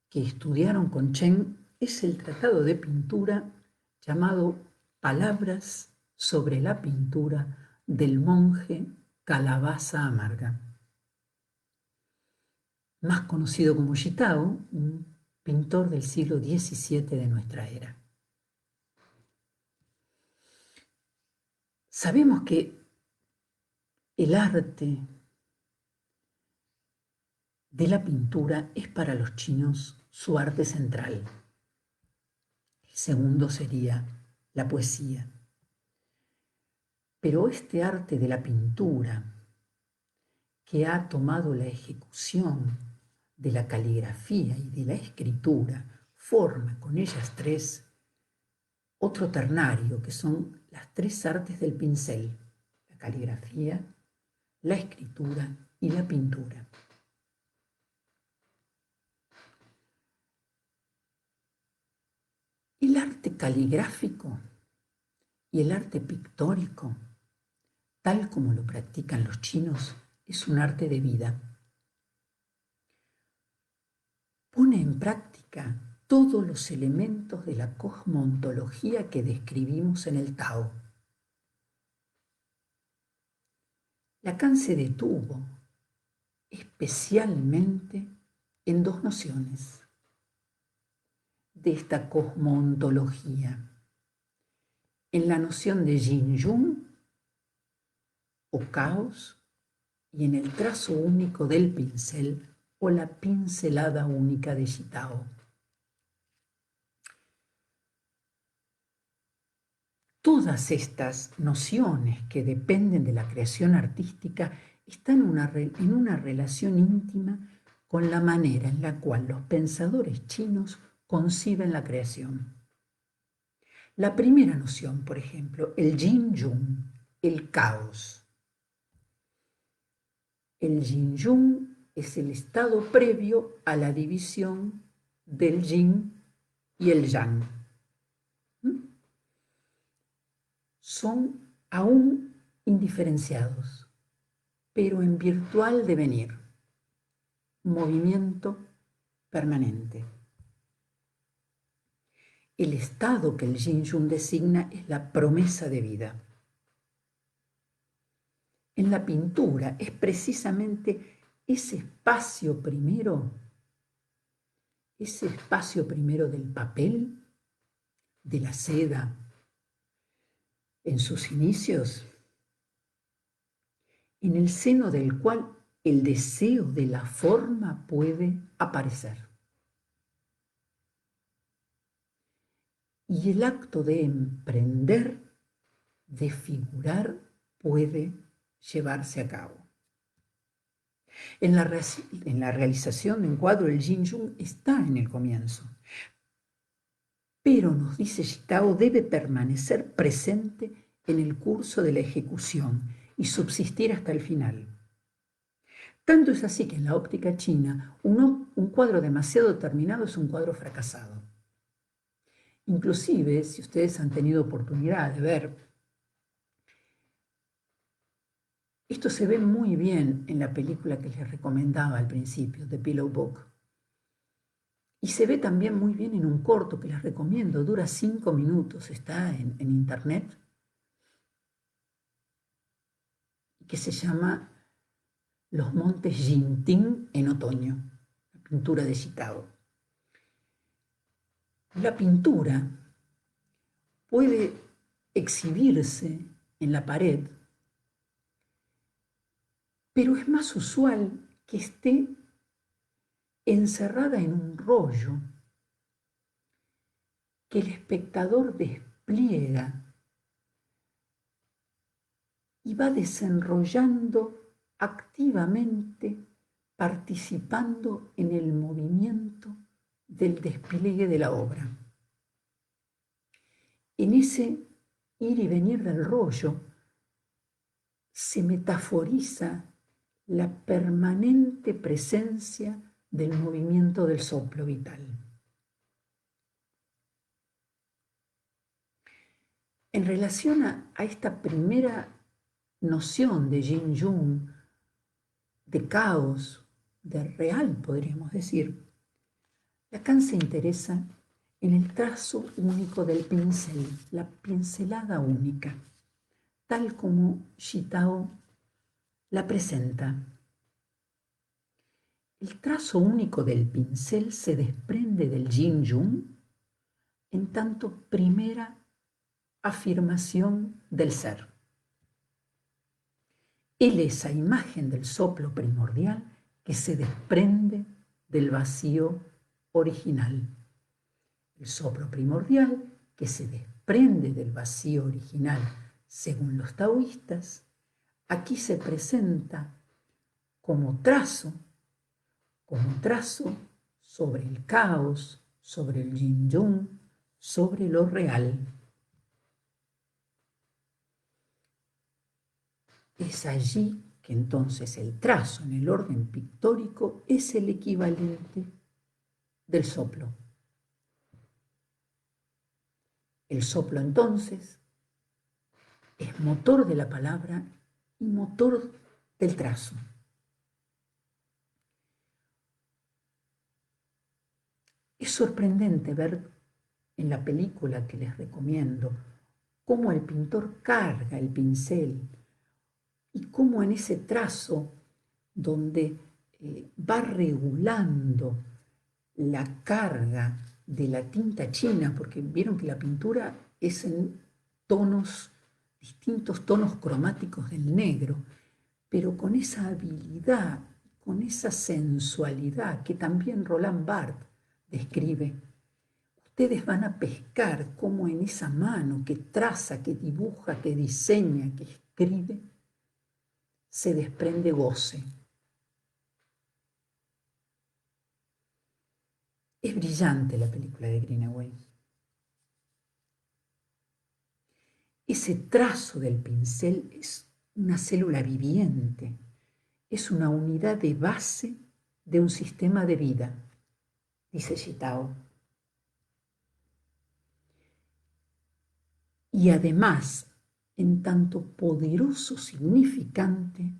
S1: que estudiaron con Chen es el tratado de pintura llamado Palabras sobre la pintura del monje Calabaza Amarga, más conocido como Xitao, un pintor del siglo XVII de nuestra era. Sabemos que el arte de la pintura es para los chinos su arte central. segundo sería la poesía. Pero este arte de la pintura, que ha tomado la ejecución de la caligrafía y de la escritura, forma con ellas tres otro ternario, que son las tres artes del pincel: la caligrafía, la escritura y la pintura. El arte caligráfico y el arte pictórico, tal como lo practican los chinos, es un arte de vida. Pone en práctica todos los elementos de la cosmontología que describimos en el Tao. Lacan se detuvo especialmente en dos nociones de esta cosmontología: en la noción de Yin-Yung o caos y en el trazo único del pincel o la pincelada única de Xitao. Todas estas nociones que dependen de la creación artística están en una relación íntima con la manera en la cual los pensadores chinos conciben la creación. La primera noción, por ejemplo, el Yin-Yung, el caos. El Yin-Yung es el estado previo a la división del Yin y el Yang. Son aún indiferenciados, pero en virtual devenir, movimiento permanente. El estado que el Yin-Yung designa es la promesa de vida. En la pintura es precisamente ese espacio primero del papel, de la seda, en sus inicios, en el seno del cual el deseo de la forma puede aparecer. Y el acto de emprender, de figurar, puede llevarse a cabo. En la realización de un cuadro, el Yin-Yung está en el comienzo, pero nos dice Xitao, debe permanecer presente en el curso de la ejecución y subsistir hasta el final. Tanto es así que en la óptica china, un cuadro demasiado terminado es un cuadro fracasado. Inclusive, si ustedes han tenido oportunidad de ver, esto se ve muy bien en la película que les recomendaba al principio, The Pillow Book. Y se ve también muy bien en un corto que les recomiendo, dura 5 minutos, está en internet, que se llama Los montes Yinting en otoño, la pintura de Xitao. La pintura puede exhibirse en la pared, pero es más usual que esté encerrada en un rollo que el espectador despliega y va desenrollando activamente, participando en el movimiento del despliegue de la obra. En ese ir y venir del rollo se metaforiza la permanente presencia del movimiento del soplo vital. En relación a esta primera noción de Yin-Yung, de caos, de real, podríamos decir, Lacan se interesa en el trazo único del pincel, la pincelada única, tal como Xitao la presenta. El trazo único del pincel se desprende del Yin-Yung en tanto primera afirmación del ser. Él es esa imagen del soplo primordial que se desprende del vacío original. el soplo primordial que se desprende del vacío original según los taoístas, aquí se presenta como trazo sobre el caos, sobre el yin-yang, sobre lo real. Es allí que entonces el trazo en el orden pictórico es el equivalente del soplo. El soplo entonces es motor de la palabra y motor del trazo. Es sorprendente ver en la película que les recomiendo cómo el pintor carga el pincel y cómo en ese trazo donde va regulando la carga de la tinta china, porque vieron que la pintura es en tonos, distintos tonos cromáticos del negro, pero con esa habilidad, con esa sensualidad que también Roland Barthes describe. Ustedes van a pescar cómo en esa mano que traza, que dibuja, que diseña, que escribe, se desprende goce. Es brillante la película de Greenaway. Ese trazo del pincel es una célula viviente, es una unidad de base de un sistema de vida, dice Gitao. Y además, en tanto poderoso significante,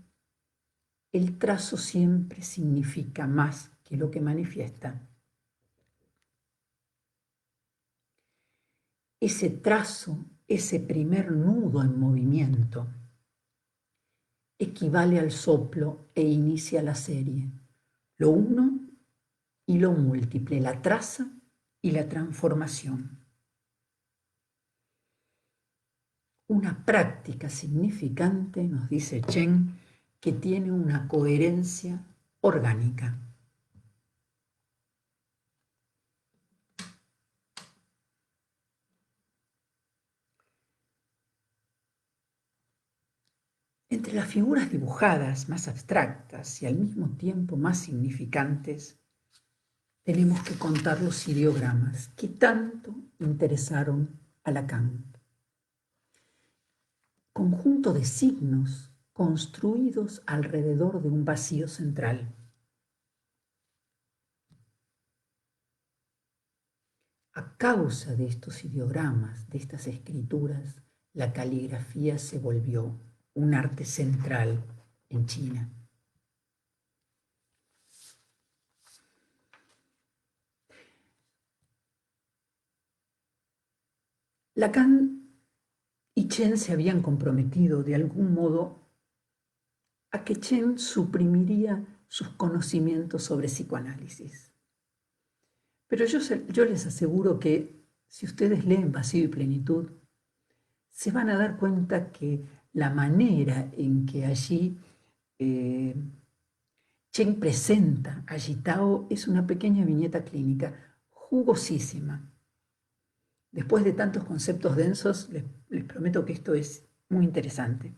S1: el trazo siempre significa más que lo que manifiesta. Ese trazo, ese primer nudo en movimiento, equivale al soplo e inicia la serie. Lo uno y lo múltiple, la traza y la transformación. Una práctica significante, nos dice Chen, que tiene una coherencia orgánica. Entre las figuras dibujadas más abstractas y al mismo tiempo más significantes, tenemos que contar los ideogramas que tanto interesaron a Lacan. Conjunto de signos construidos alrededor de un vacío central. A causa de estos ideogramas, de estas escrituras, la caligrafía se volvió un arte central en China. Lacan y Chen se habían comprometido de algún modo a que Chen suprimiría sus conocimientos sobre psicoanálisis. Pero yo les aseguro que si ustedes leen Vacío y Plenitud, se van a dar cuenta que la manera en que allí Chen presenta a Gitao es una pequeña viñeta clínica jugosísima. Después de tantos conceptos densos, les prometo que esto es muy interesante.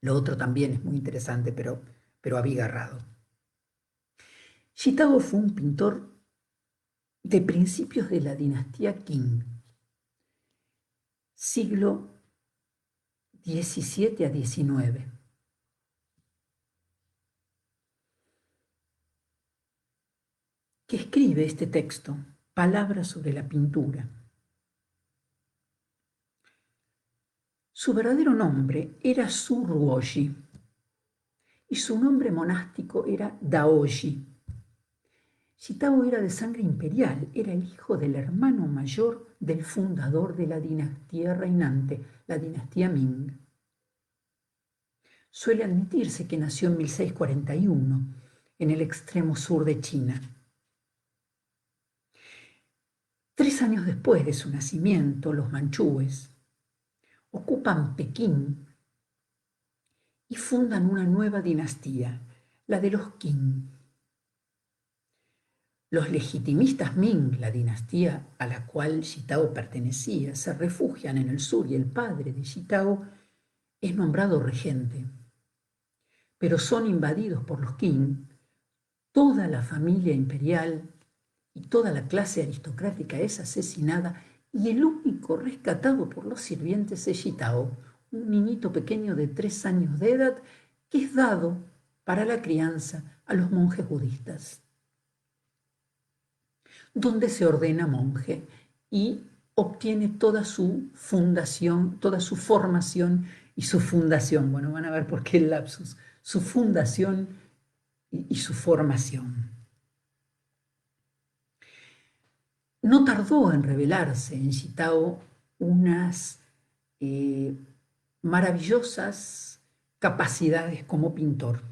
S1: Lo otro también es muy interesante, pero abigarrado. Gitao fue un pintor de principios de la dinastía Qing, siglo XVII a XIX. Que escribe este texto, Palabras sobre la pintura. Su verdadero nombre era Su Ruoji y su nombre monástico era Daoji. Gitao era de sangre imperial, era el hijo del hermano mayor del fundador de la dinastía reinante, la dinastía Ming. Suele admitirse que nació en 1641, en el extremo sur de China. 3 años después de su nacimiento, los manchúes ocupan Pekín y fundan una nueva dinastía, la de los Qing. Los legitimistas Ming, la dinastía a la cual Shitao pertenecía, se refugian en el sur y el padre de Shitao es nombrado regente, pero son invadidos por los Qing. Toda la familia imperial y toda la clase aristocrática es asesinada y el único rescatado por los sirvientes es Shitao, un niñito pequeño de 3 años de edad que es dado para la crianza a los monjes budistas, donde se ordena monje y obtiene toda su fundación, toda su formación y su fundación. Bueno, van a ver por qué el lapsus. Su fundación y su formación. No tardó en revelarse en Shitao unas maravillosas capacidades como pintor.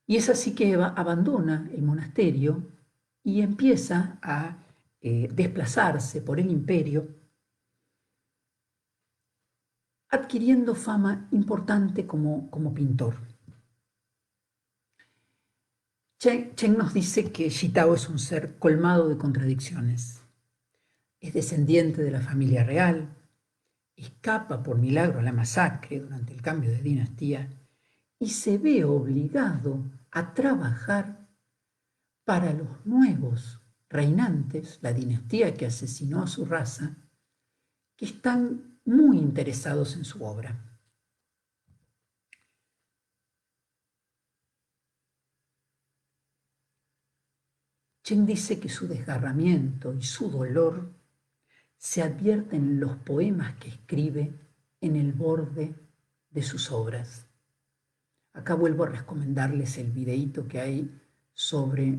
S1: Y es así que abandona el monasterio y empieza a desplazarse por el imperio, adquiriendo fama importante como pintor. Chen nos dice que Shitao es un ser colmado de contradicciones. Es descendiente de la familia real, escapa por milagro a la masacre durante el cambio de dinastía y se ve obligado a trabajar para los nuevos reinantes, la dinastía que asesinó a su raza, que están muy interesados en su obra. Chen dice que su desgarramiento y su dolor se advierten en los poemas que escribe en el borde de sus obras. Acá vuelvo a recomendarles el videíto que hay sobre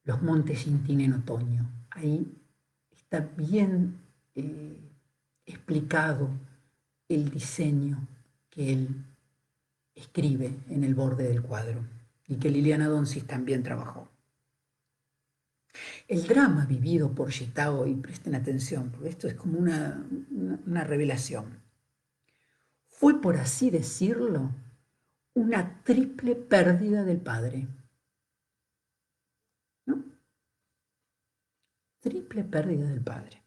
S1: los montes Yintin en otoño. Ahí está bien explicado el diseño que él escribe en el borde del cuadro y que Liliana Donsis también trabajó. El drama vivido por Shitao, y presten atención, porque esto es como una revelación, fue, por así decirlo, una triple pérdida del padre. ¿No? Triple pérdida del padre.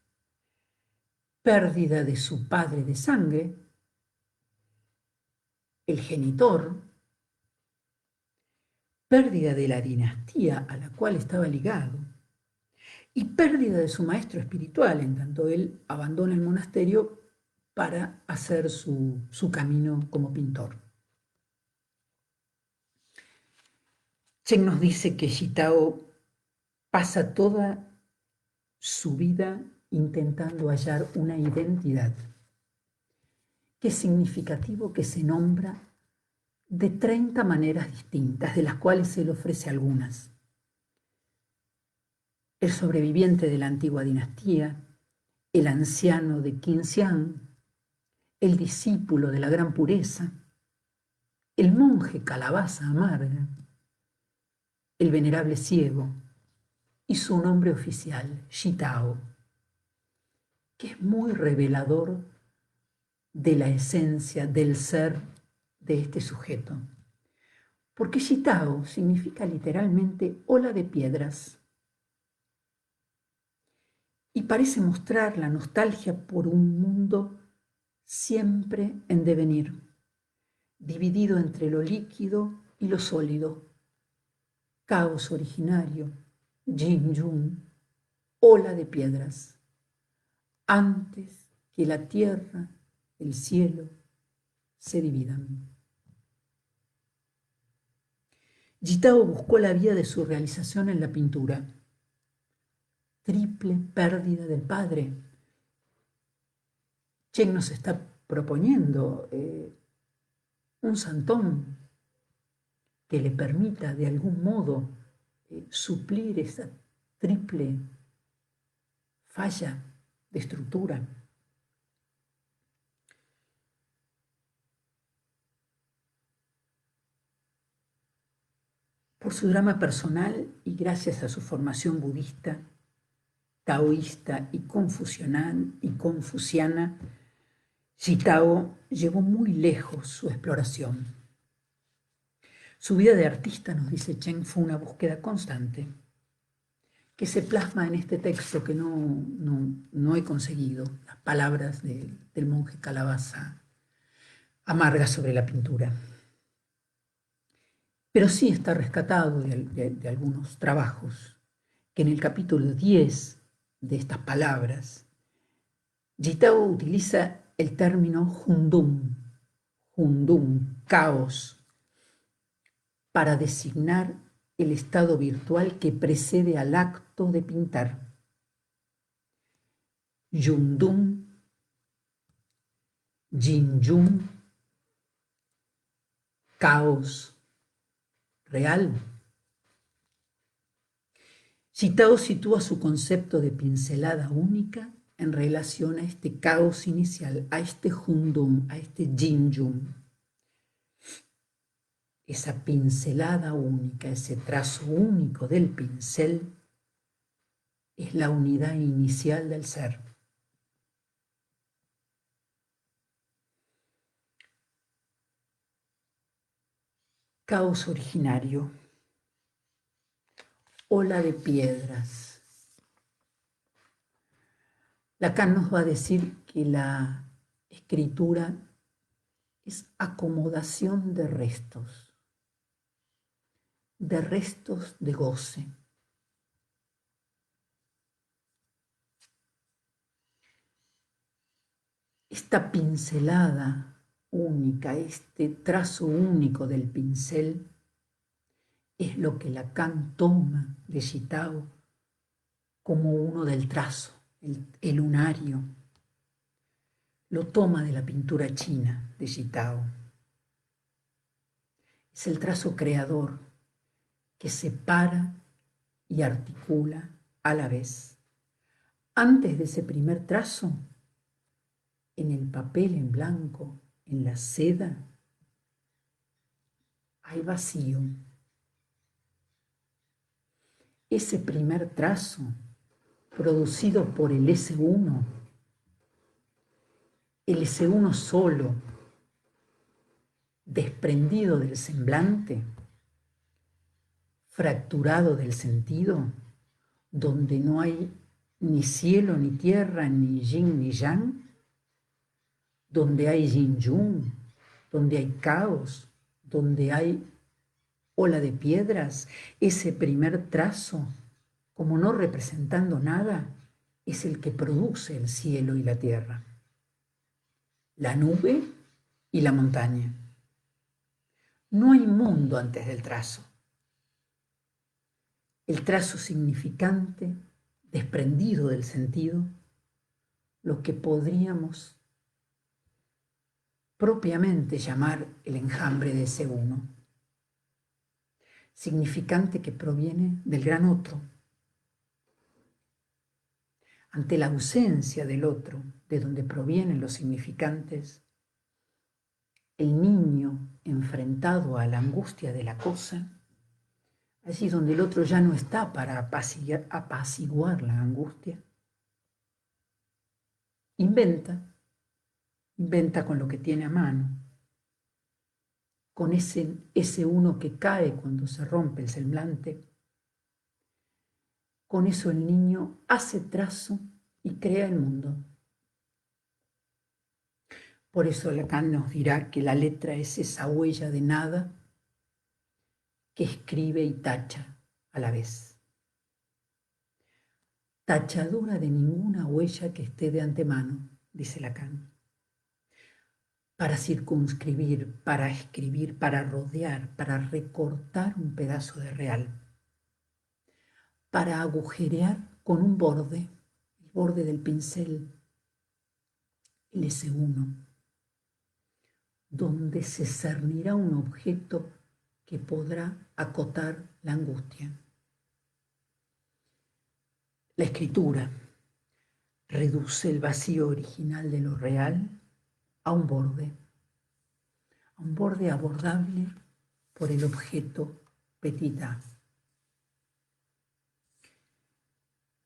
S1: Pérdida de su padre de sangre, el genitor, pérdida de la dinastía a la cual estaba ligado y pérdida de su maestro espiritual, en tanto él abandona el monasterio para hacer su camino como pintor. Chen nos dice que Shitao pasa toda su vida intentando hallar una identidad. Qué significativo que se nombra de 30 maneras distintas, de las cuales él ofrece algunas. El sobreviviente de la antigua dinastía, el anciano de Qinxiang, el discípulo de la gran pureza, el monje calabaza amarga, el venerable ciego y su nombre oficial, Shitao, que es muy revelador de la esencia del ser de este sujeto. Porque Shitao significa literalmente ola de piedras y parece mostrar la nostalgia por un mundo siempre en devenir, dividido entre lo líquido y lo sólido, caos originario, Yin-Yun, ola de piedras, antes que la tierra, el cielo, se dividan. Shitao buscó la vía de su realización en la pintura. Triple pérdida del padre. Chen nos está proponiendo un santón que le permita de algún modo suplir esa triple falla de estructura. Por su drama personal y gracias a su formación budista, taoísta y confuciana, Shitao llevó muy lejos su exploración. Su vida de artista, nos dice Chen, fue una búsqueda constante que se plasma en este texto que no he conseguido, las palabras del monje Calabaza amarga sobre la pintura. Pero sí está rescatado de algunos trabajos, que en el capítulo 10 de estas palabras, Yitao utiliza el término Hundum, caos, para designar el estado virtual que precede al acto de pintar. Yundum, Jinjum, caos real. Yitao sitúa su concepto de pincelada única en relación a este caos inicial, a este Hundum, a este Jinjum. Esa pincelada única, ese trazo único del pincel, es la unidad inicial del ser. Caos originario, ola de piedras. Lacan nos va a decir que la escritura es acomodación de restos de goce. Esta pincelada única, este trazo único del pincel, es lo que Lacan toma de Yitao como uno del trazo, el lunario. Lo toma de la pintura china de Yitao. Es el trazo creador que separa y articula a la vez. Antes de ese primer trazo, en el papel en blanco, en la seda, hay vacío. Ese primer trazo, producido por el S1 solo, desprendido del semblante, fracturado del sentido, donde no hay ni cielo ni tierra, ni yin ni yang, donde hay yin-yung, donde hay caos, donde hay ola de piedras, ese primer trazo, como no representando nada, es el que produce el cielo y la tierra, la nube y la montaña. No hay mundo antes del trazo. El trazo significante, desprendido del sentido, lo que podríamos propiamente llamar el enjambre de ese uno, significante que proviene del gran otro. Ante la ausencia del otro, de donde provienen los significantes, el niño enfrentado a la angustia de la cosa, allí donde el otro ya no está para apaciguar la angustia, inventa con lo que tiene a mano, con ese uno que cae cuando se rompe el semblante. Con eso el niño hace trazo y crea el mundo. Por eso Lacan nos dirá que la letra es esa huella de nada que escribe y tacha a la vez. Tachadura de ninguna huella que esté de antemano, dice Lacan. Para circunscribir, para escribir, para rodear, para recortar un pedazo de real, para agujerear con un borde, el borde del pincel, el S1, donde se cernirá un objeto que podrá acotar la angustia. La escritura reduce el vacío original de lo real a un borde abordable por el objeto petit a.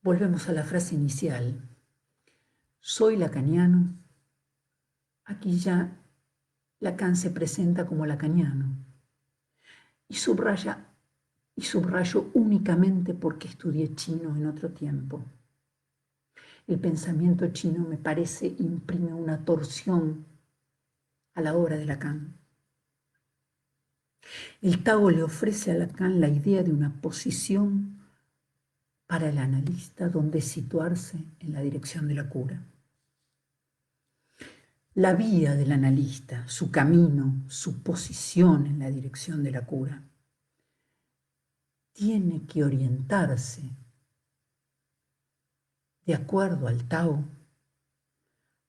S1: Volvemos a la frase inicial. Soy lacaniano. Aquí ya Lacan se presenta como lacaniano. Y subrayo únicamente porque estudié chino en otro tiempo. El pensamiento chino, me parece, imprime una torsión a la obra de Lacan. El Tao le ofrece a Lacan la idea de una posición para el analista donde situarse en la dirección de la cura. La vía del analista, su camino, su posición en la dirección de la cura, tiene que orientarse de acuerdo al Tao,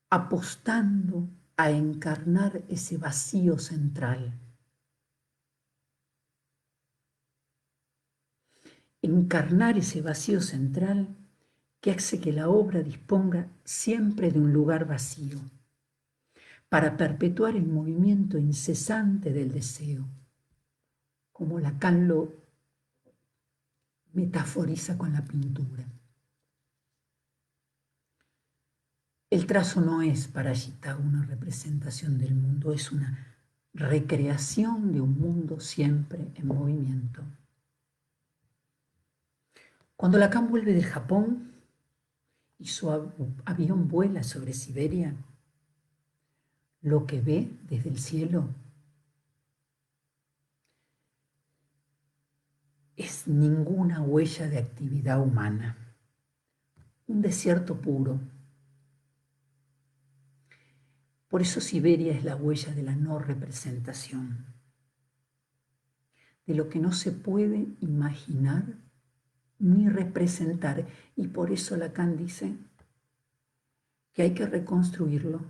S1: apostando a encarnar ese vacío central. Encarnar ese vacío central que hace que la obra disponga siempre de un lugar vacío, para perpetuar el movimiento incesante del deseo, como Lacan lo metaforiza con la pintura. El trazo no es para Gitao una representación del mundo, es una recreación de un mundo siempre en movimiento. Cuando Lacan vuelve del Japón y su avión vuela sobre Siberia, lo que ve desde el cielo es ninguna huella de actividad humana, un desierto puro. Por eso Siberia es la huella de la no representación, de lo que no se puede imaginar ni representar. Y por eso Lacan dice que hay que reconstruirlo.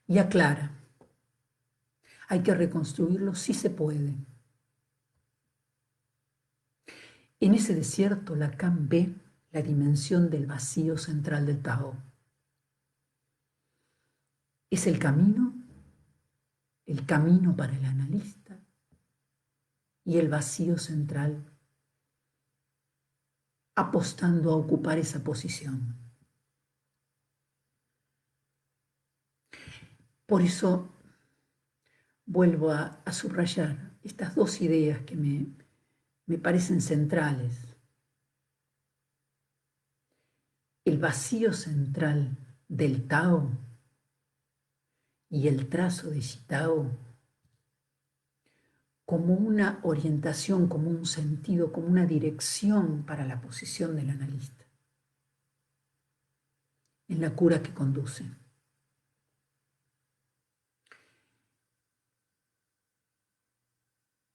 S1: Y aclara, hay que reconstruirlo si se puede. En ese desierto Lacan ve la dimensión del vacío central del Tao. Es el camino para el analista y el vacío central, apostando a ocupar esa posición. Por eso vuelvo a subrayar estas dos ideas que me parecen centrales. El vacío central del Tao y el trazo de Gitao como una orientación, como un sentido, como una dirección para la posición del analista en la cura que conduce.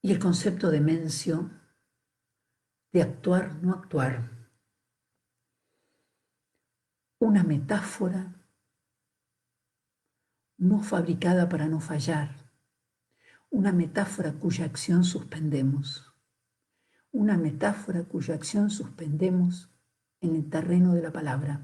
S1: Y el concepto de mencio, de actuar, no actuar, una metáfora no fabricada para no fallar, una metáfora cuya acción suspendemos, una metáfora cuya acción suspendemos en el terreno de la palabra.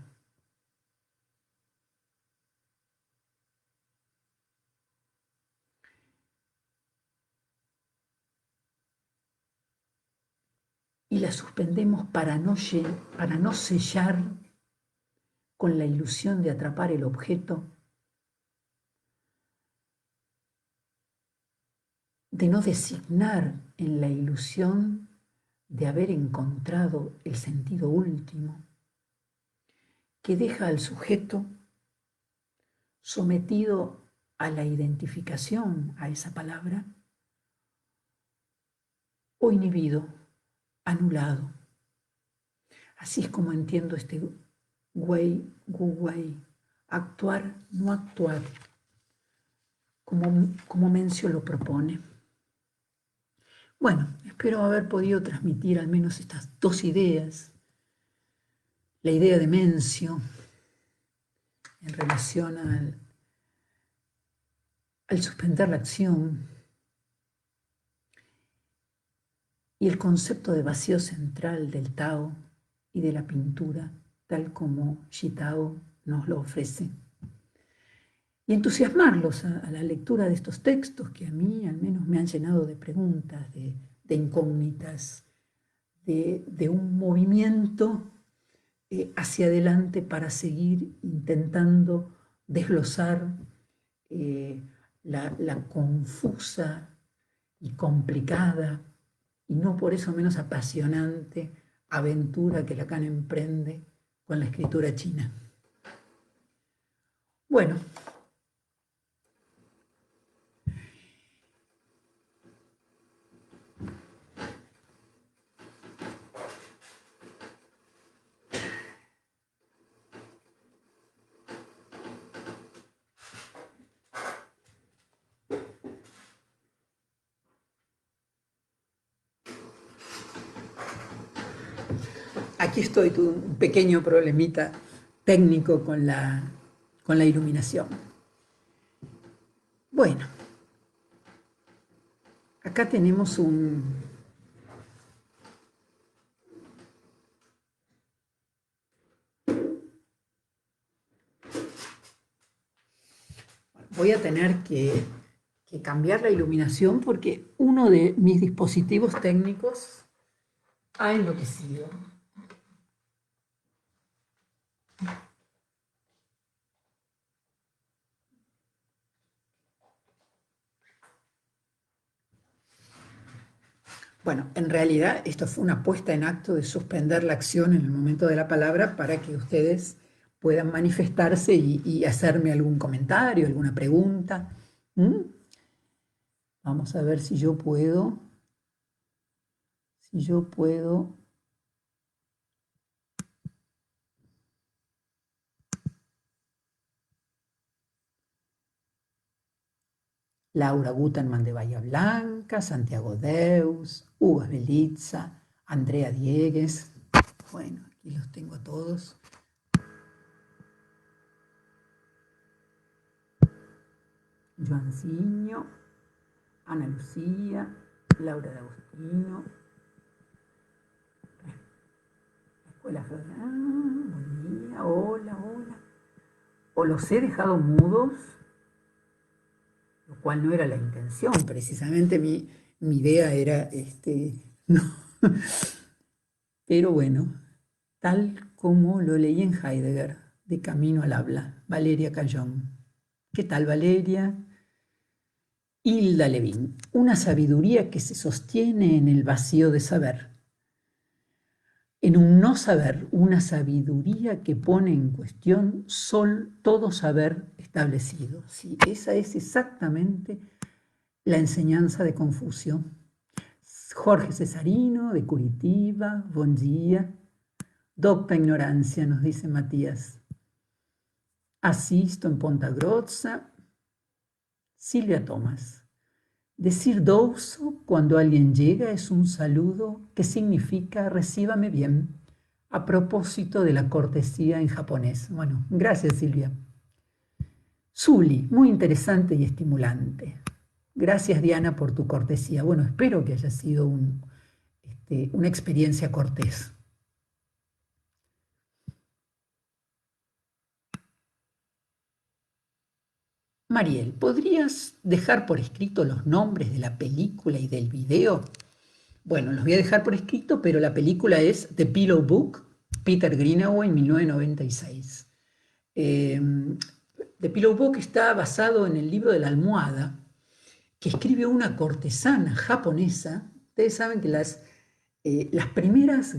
S1: Y la suspendemos para no sellar con la ilusión de atrapar el objeto, de no designar en la ilusión de haber encontrado el sentido último, que deja al sujeto sometido a la identificación a esa palabra, o inhibido, anulado. Así es como entiendo este Wei Wu Wei, actuar, no actuar, como Mencio lo propone. Bueno, espero haber podido transmitir al menos estas dos ideas. La idea de Mencio en relación al suspender la acción y el concepto de vacío central del Tao y de la pintura, tal como Gitao nos lo ofrece. Y entusiasmarlos a la lectura de estos textos que a mí al menos me han llenado de preguntas, de incógnitas, de un movimiento hacia adelante para seguir intentando desglosar la confusa y complicada, y no por eso menos apasionante, aventura que Lacan emprende con la escritura china. Bueno, aquí estoy, tuve un pequeño problemita técnico con la iluminación. Bueno, acá tenemos un... Voy a tener que cambiar la iluminación porque uno de mis dispositivos técnicos ha enloquecido. Bueno, en realidad esto fue una puesta en acto de suspender la acción en el momento de la palabra para que ustedes puedan manifestarse y hacerme algún comentario, alguna pregunta. ¿Mm? Vamos a ver si yo puedo. Si yo puedo. Laura Guterman de Bahía Blanca, Santiago Deus, Hugo Belitza, Andrea Diegues. Bueno, aquí los tengo a todos. Joanciño, Ana Lucía, Laura de Agostino, Escuela Federal, buen día, hola, hola. O los he dejado mudos, lo cual no era la intención, precisamente mi idea era, no. Pero bueno, tal como lo leí en Heidegger, de Camino al Habla, Valeria Cayón. ¿Qué tal, Valeria? Hilda Levin, una sabiduría que se sostiene en el vacío de saber, en un no saber, una sabiduría que pone en cuestión todo saber establecido. Sí, esa es exactamente la enseñanza de Confucio. Jorge Cesarino, de Curitiba, buen día. Docta ignorancia, nos dice Matías. Asisto en Ponta Grossa. Silvia Tomás. Decir douso cuando alguien llega es un saludo que significa recíbame bien, a propósito de la cortesía en japonés. Bueno, gracias Silvia. Zuli, muy interesante y estimulante. Gracias Diana por tu cortesía. Bueno, espero que haya sido una experiencia cortés. Mariel, ¿podrías dejar por escrito los nombres de la película y del video? Bueno, los voy a dejar por escrito, pero la película es The Pillow Book, Peter Greenaway, 1996. The Pillow Book está basado en el libro de la almohada que escribe una cortesana japonesa. Ustedes saben que las primeras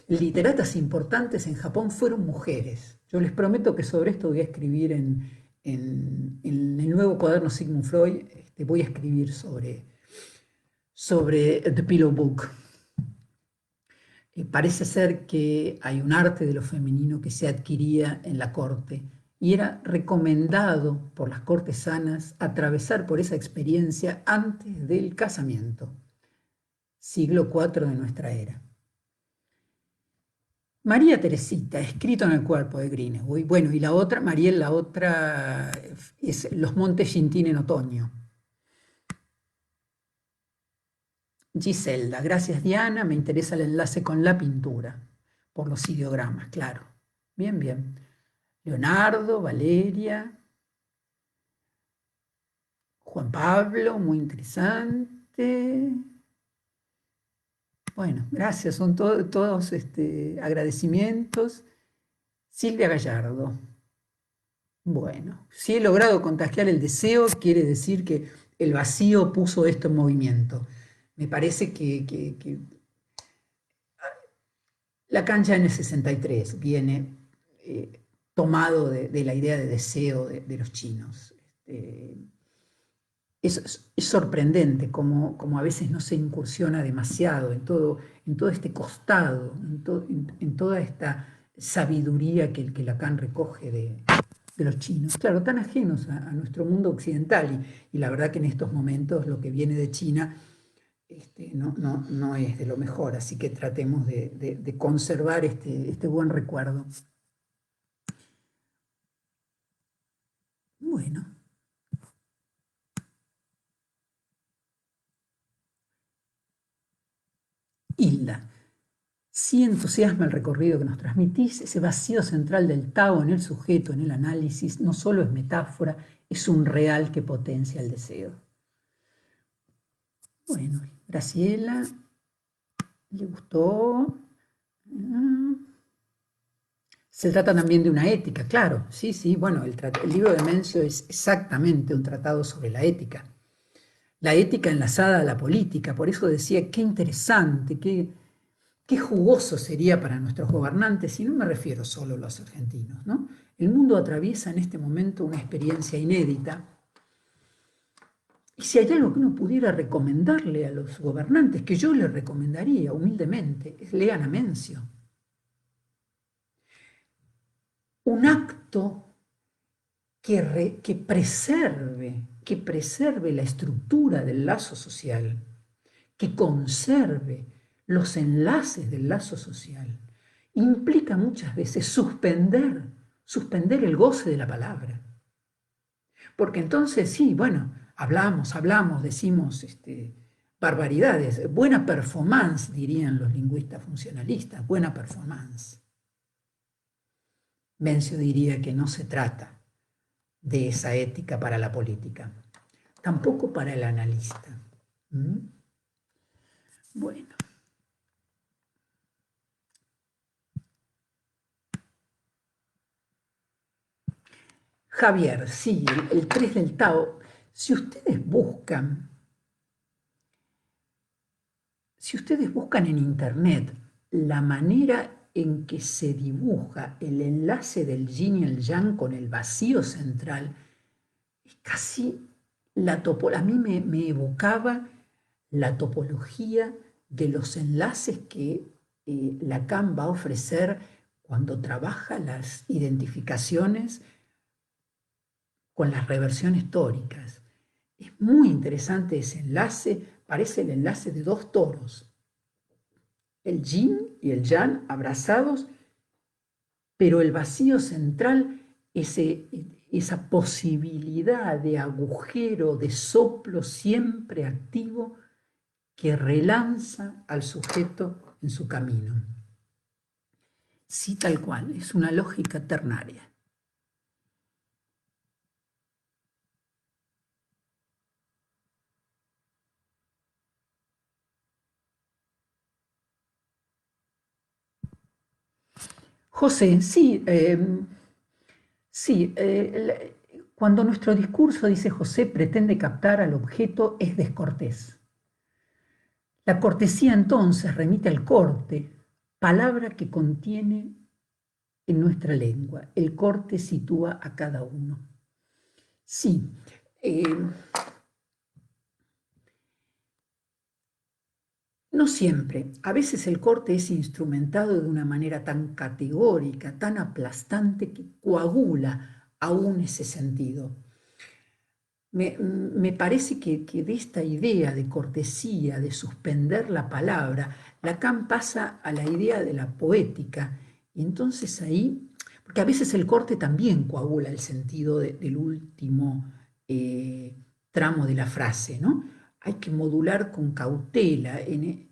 S1: literatas importantes en Japón fueron mujeres. Yo les prometo que sobre esto voy a escribir en el nuevo cuaderno Sigmund Freud, voy a escribir sobre The Pillow Book. Parece ser que hay un arte de lo femenino que se adquiría en la corte y era recomendado por las cortesanas atravesar por esa experiencia antes del casamiento, siglo IV de nuestra era. María Teresita, escrito en el cuerpo de Greenaway. Bueno, y la otra, Mariel, la otra es Los Montes Xintín en otoño. Giselda, gracias Diana, me interesa el enlace con la pintura, por los ideogramas, claro. Bien, bien. Leonardo, Valeria, Juan Pablo, muy interesante. Bueno, gracias, son todos agradecimientos. Silvia Gallardo. Bueno, si he logrado contagiar el deseo, quiere decir que el vacío puso esto en movimiento. Me parece que Lacan ya en el 63 viene tomado de la idea de deseo de los chinos. Es sorprendente como a veces no se incursiona demasiado en todo este costado, en toda esta sabiduría que Lacan recoge de los chinos, claro, tan ajenos a nuestro mundo occidental, y la verdad que en estos momentos lo que viene de China no es de lo mejor, así que tratemos de conservar este buen recuerdo. Bueno. Hilda, sí entusiasma el recorrido que nos transmitís, ese vacío central del Tao en el sujeto, en el análisis, no solo es metáfora, es un real que potencia el deseo. Bueno, Graciela, ¿le gustó? Se trata también de una ética, claro, sí, bueno, el libro de Mencio es exactamente un tratado sobre la ética enlazada a la política, por eso decía, qué interesante, qué jugoso sería para nuestros gobernantes, y no me refiero solo a los argentinos, ¿no? El mundo atraviesa en este momento una experiencia inédita, y si hay algo que uno pudiera recomendarle a los gobernantes, que yo les recomendaría humildemente, es lean a Mencio. Un acto que preserve la estructura del lazo social, que conserve los enlaces del lazo social, implica muchas veces suspender el goce de la palabra. Porque entonces sí, bueno, hablamos, decimos barbaridades, buena performance, dirían los lingüistas funcionalistas, buena performance. Mencio diría que no se trata de esa ética para la política, tampoco para el analista. ¿Mm? Bueno. Javier, sí, el 3 del Tao. Si ustedes buscan, en internet la manera en que se dibuja el enlace del yin y el yang con el vacío central, es casi a mí me evocaba la topología de los enlaces que Lacan va a ofrecer cuando trabaja las identificaciones con las reversiones tóricas. Es muy interesante ese enlace, parece el enlace de dos toros, el yin y el yang abrazados, pero el vacío central, esa posibilidad de agujero, de soplo siempre activo que relanza al sujeto en su camino. Sí, tal cual, es una lógica ternaria. José, sí, cuando nuestro discurso, dice José, pretende captar al objeto, es descortés. La cortesía entonces remite al corte, palabra que contiene en nuestra lengua. El corte sitúa a cada uno. Sí, no siempre. A veces el corte es instrumentado de una manera tan categórica, tan aplastante, que coagula aún ese sentido. Me parece que de esta idea de cortesía, de suspender la palabra, Lacan pasa a la idea de la poética. Y entonces ahí, porque a veces el corte también coagula el sentido del último tramo de la frase, ¿no? Hay que modular con cautela en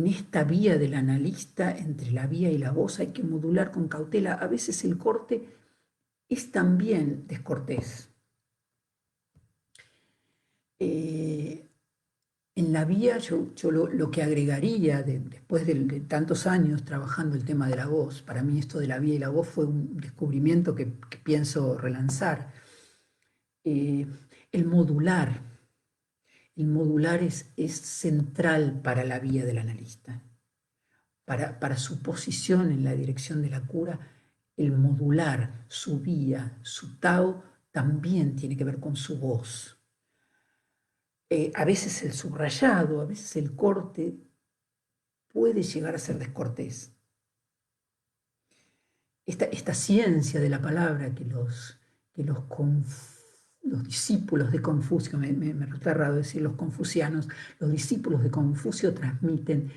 S1: esta vía del analista, entre la vía y la voz, hay que modular con cautela. A veces el corte es también descortés. En la vía yo lo que agregaría después de tantos años trabajando el tema de la voz, para mí esto de la vía y la voz fue un descubrimiento que pienso relanzar. El modular. El modular es central para la vía del analista. Para su posición en la dirección de la cura, el modular, su vía, su Tao, también tiene que ver con su voz. A veces el subrayado, a veces el corte puede llegar a ser descortés. Esta ciencia de la palabra que los discípulos de Confucio, me resulta raro decir los confucianos, los discípulos de Confucio transmiten,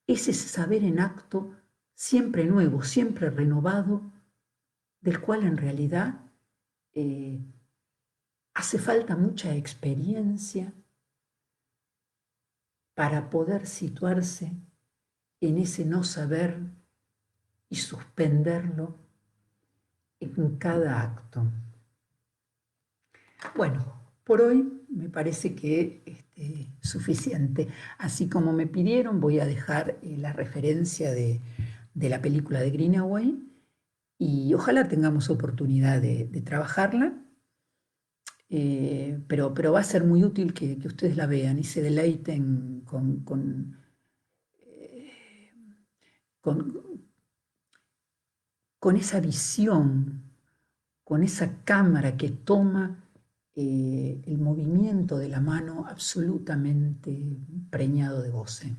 S1: es ese saber en acto siempre nuevo, siempre renovado, del cual en realidad hace falta mucha experiencia para poder situarse en ese no saber y suspenderlo en cada acto. Bueno, por hoy me parece que es suficiente. Así como me pidieron, voy a dejar la referencia de la película de Greenaway y ojalá tengamos oportunidad de trabajarla, pero va a ser muy útil que ustedes la vean y se deleiten con, con esa visión, con esa cámara que toma el movimiento de la mano absolutamente preñado de goce,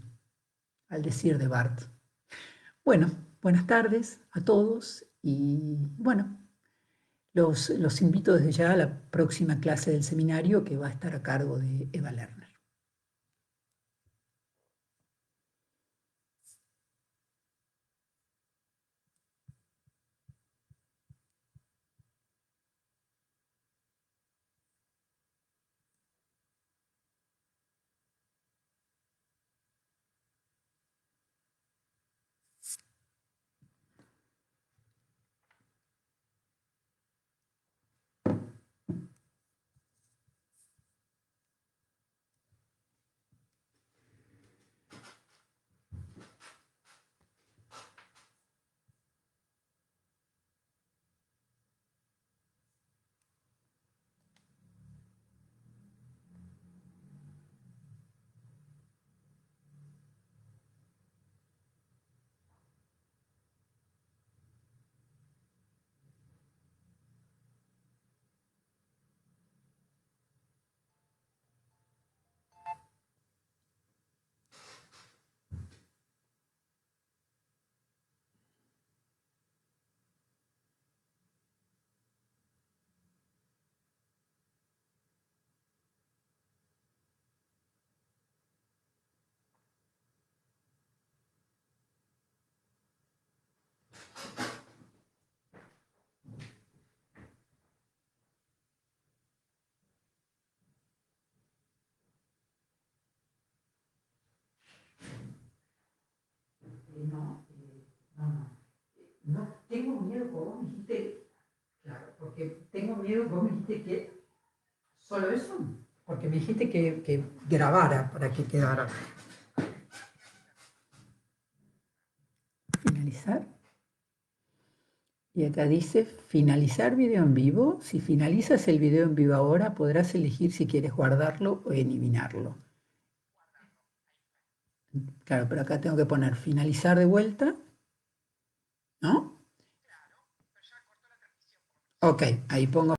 S1: al decir de Barth. Bueno, buenas tardes a todos y bueno, los invito desde ya a la próxima clase del seminario que va a estar a cargo de Eva Lerner. No, tengo miedo, como vos me dijiste, claro, porque tengo miedo, vos me dijiste que solo eso, porque me dijiste que grabara para que quedara. Finalizar. Y acá dice finalizar video en vivo. Si finalizas el video en vivo ahora, podrás elegir si quieres guardarlo o eliminarlo. Claro, pero acá tengo que poner finalizar de vuelta, ¿no? Ok, ahí pongo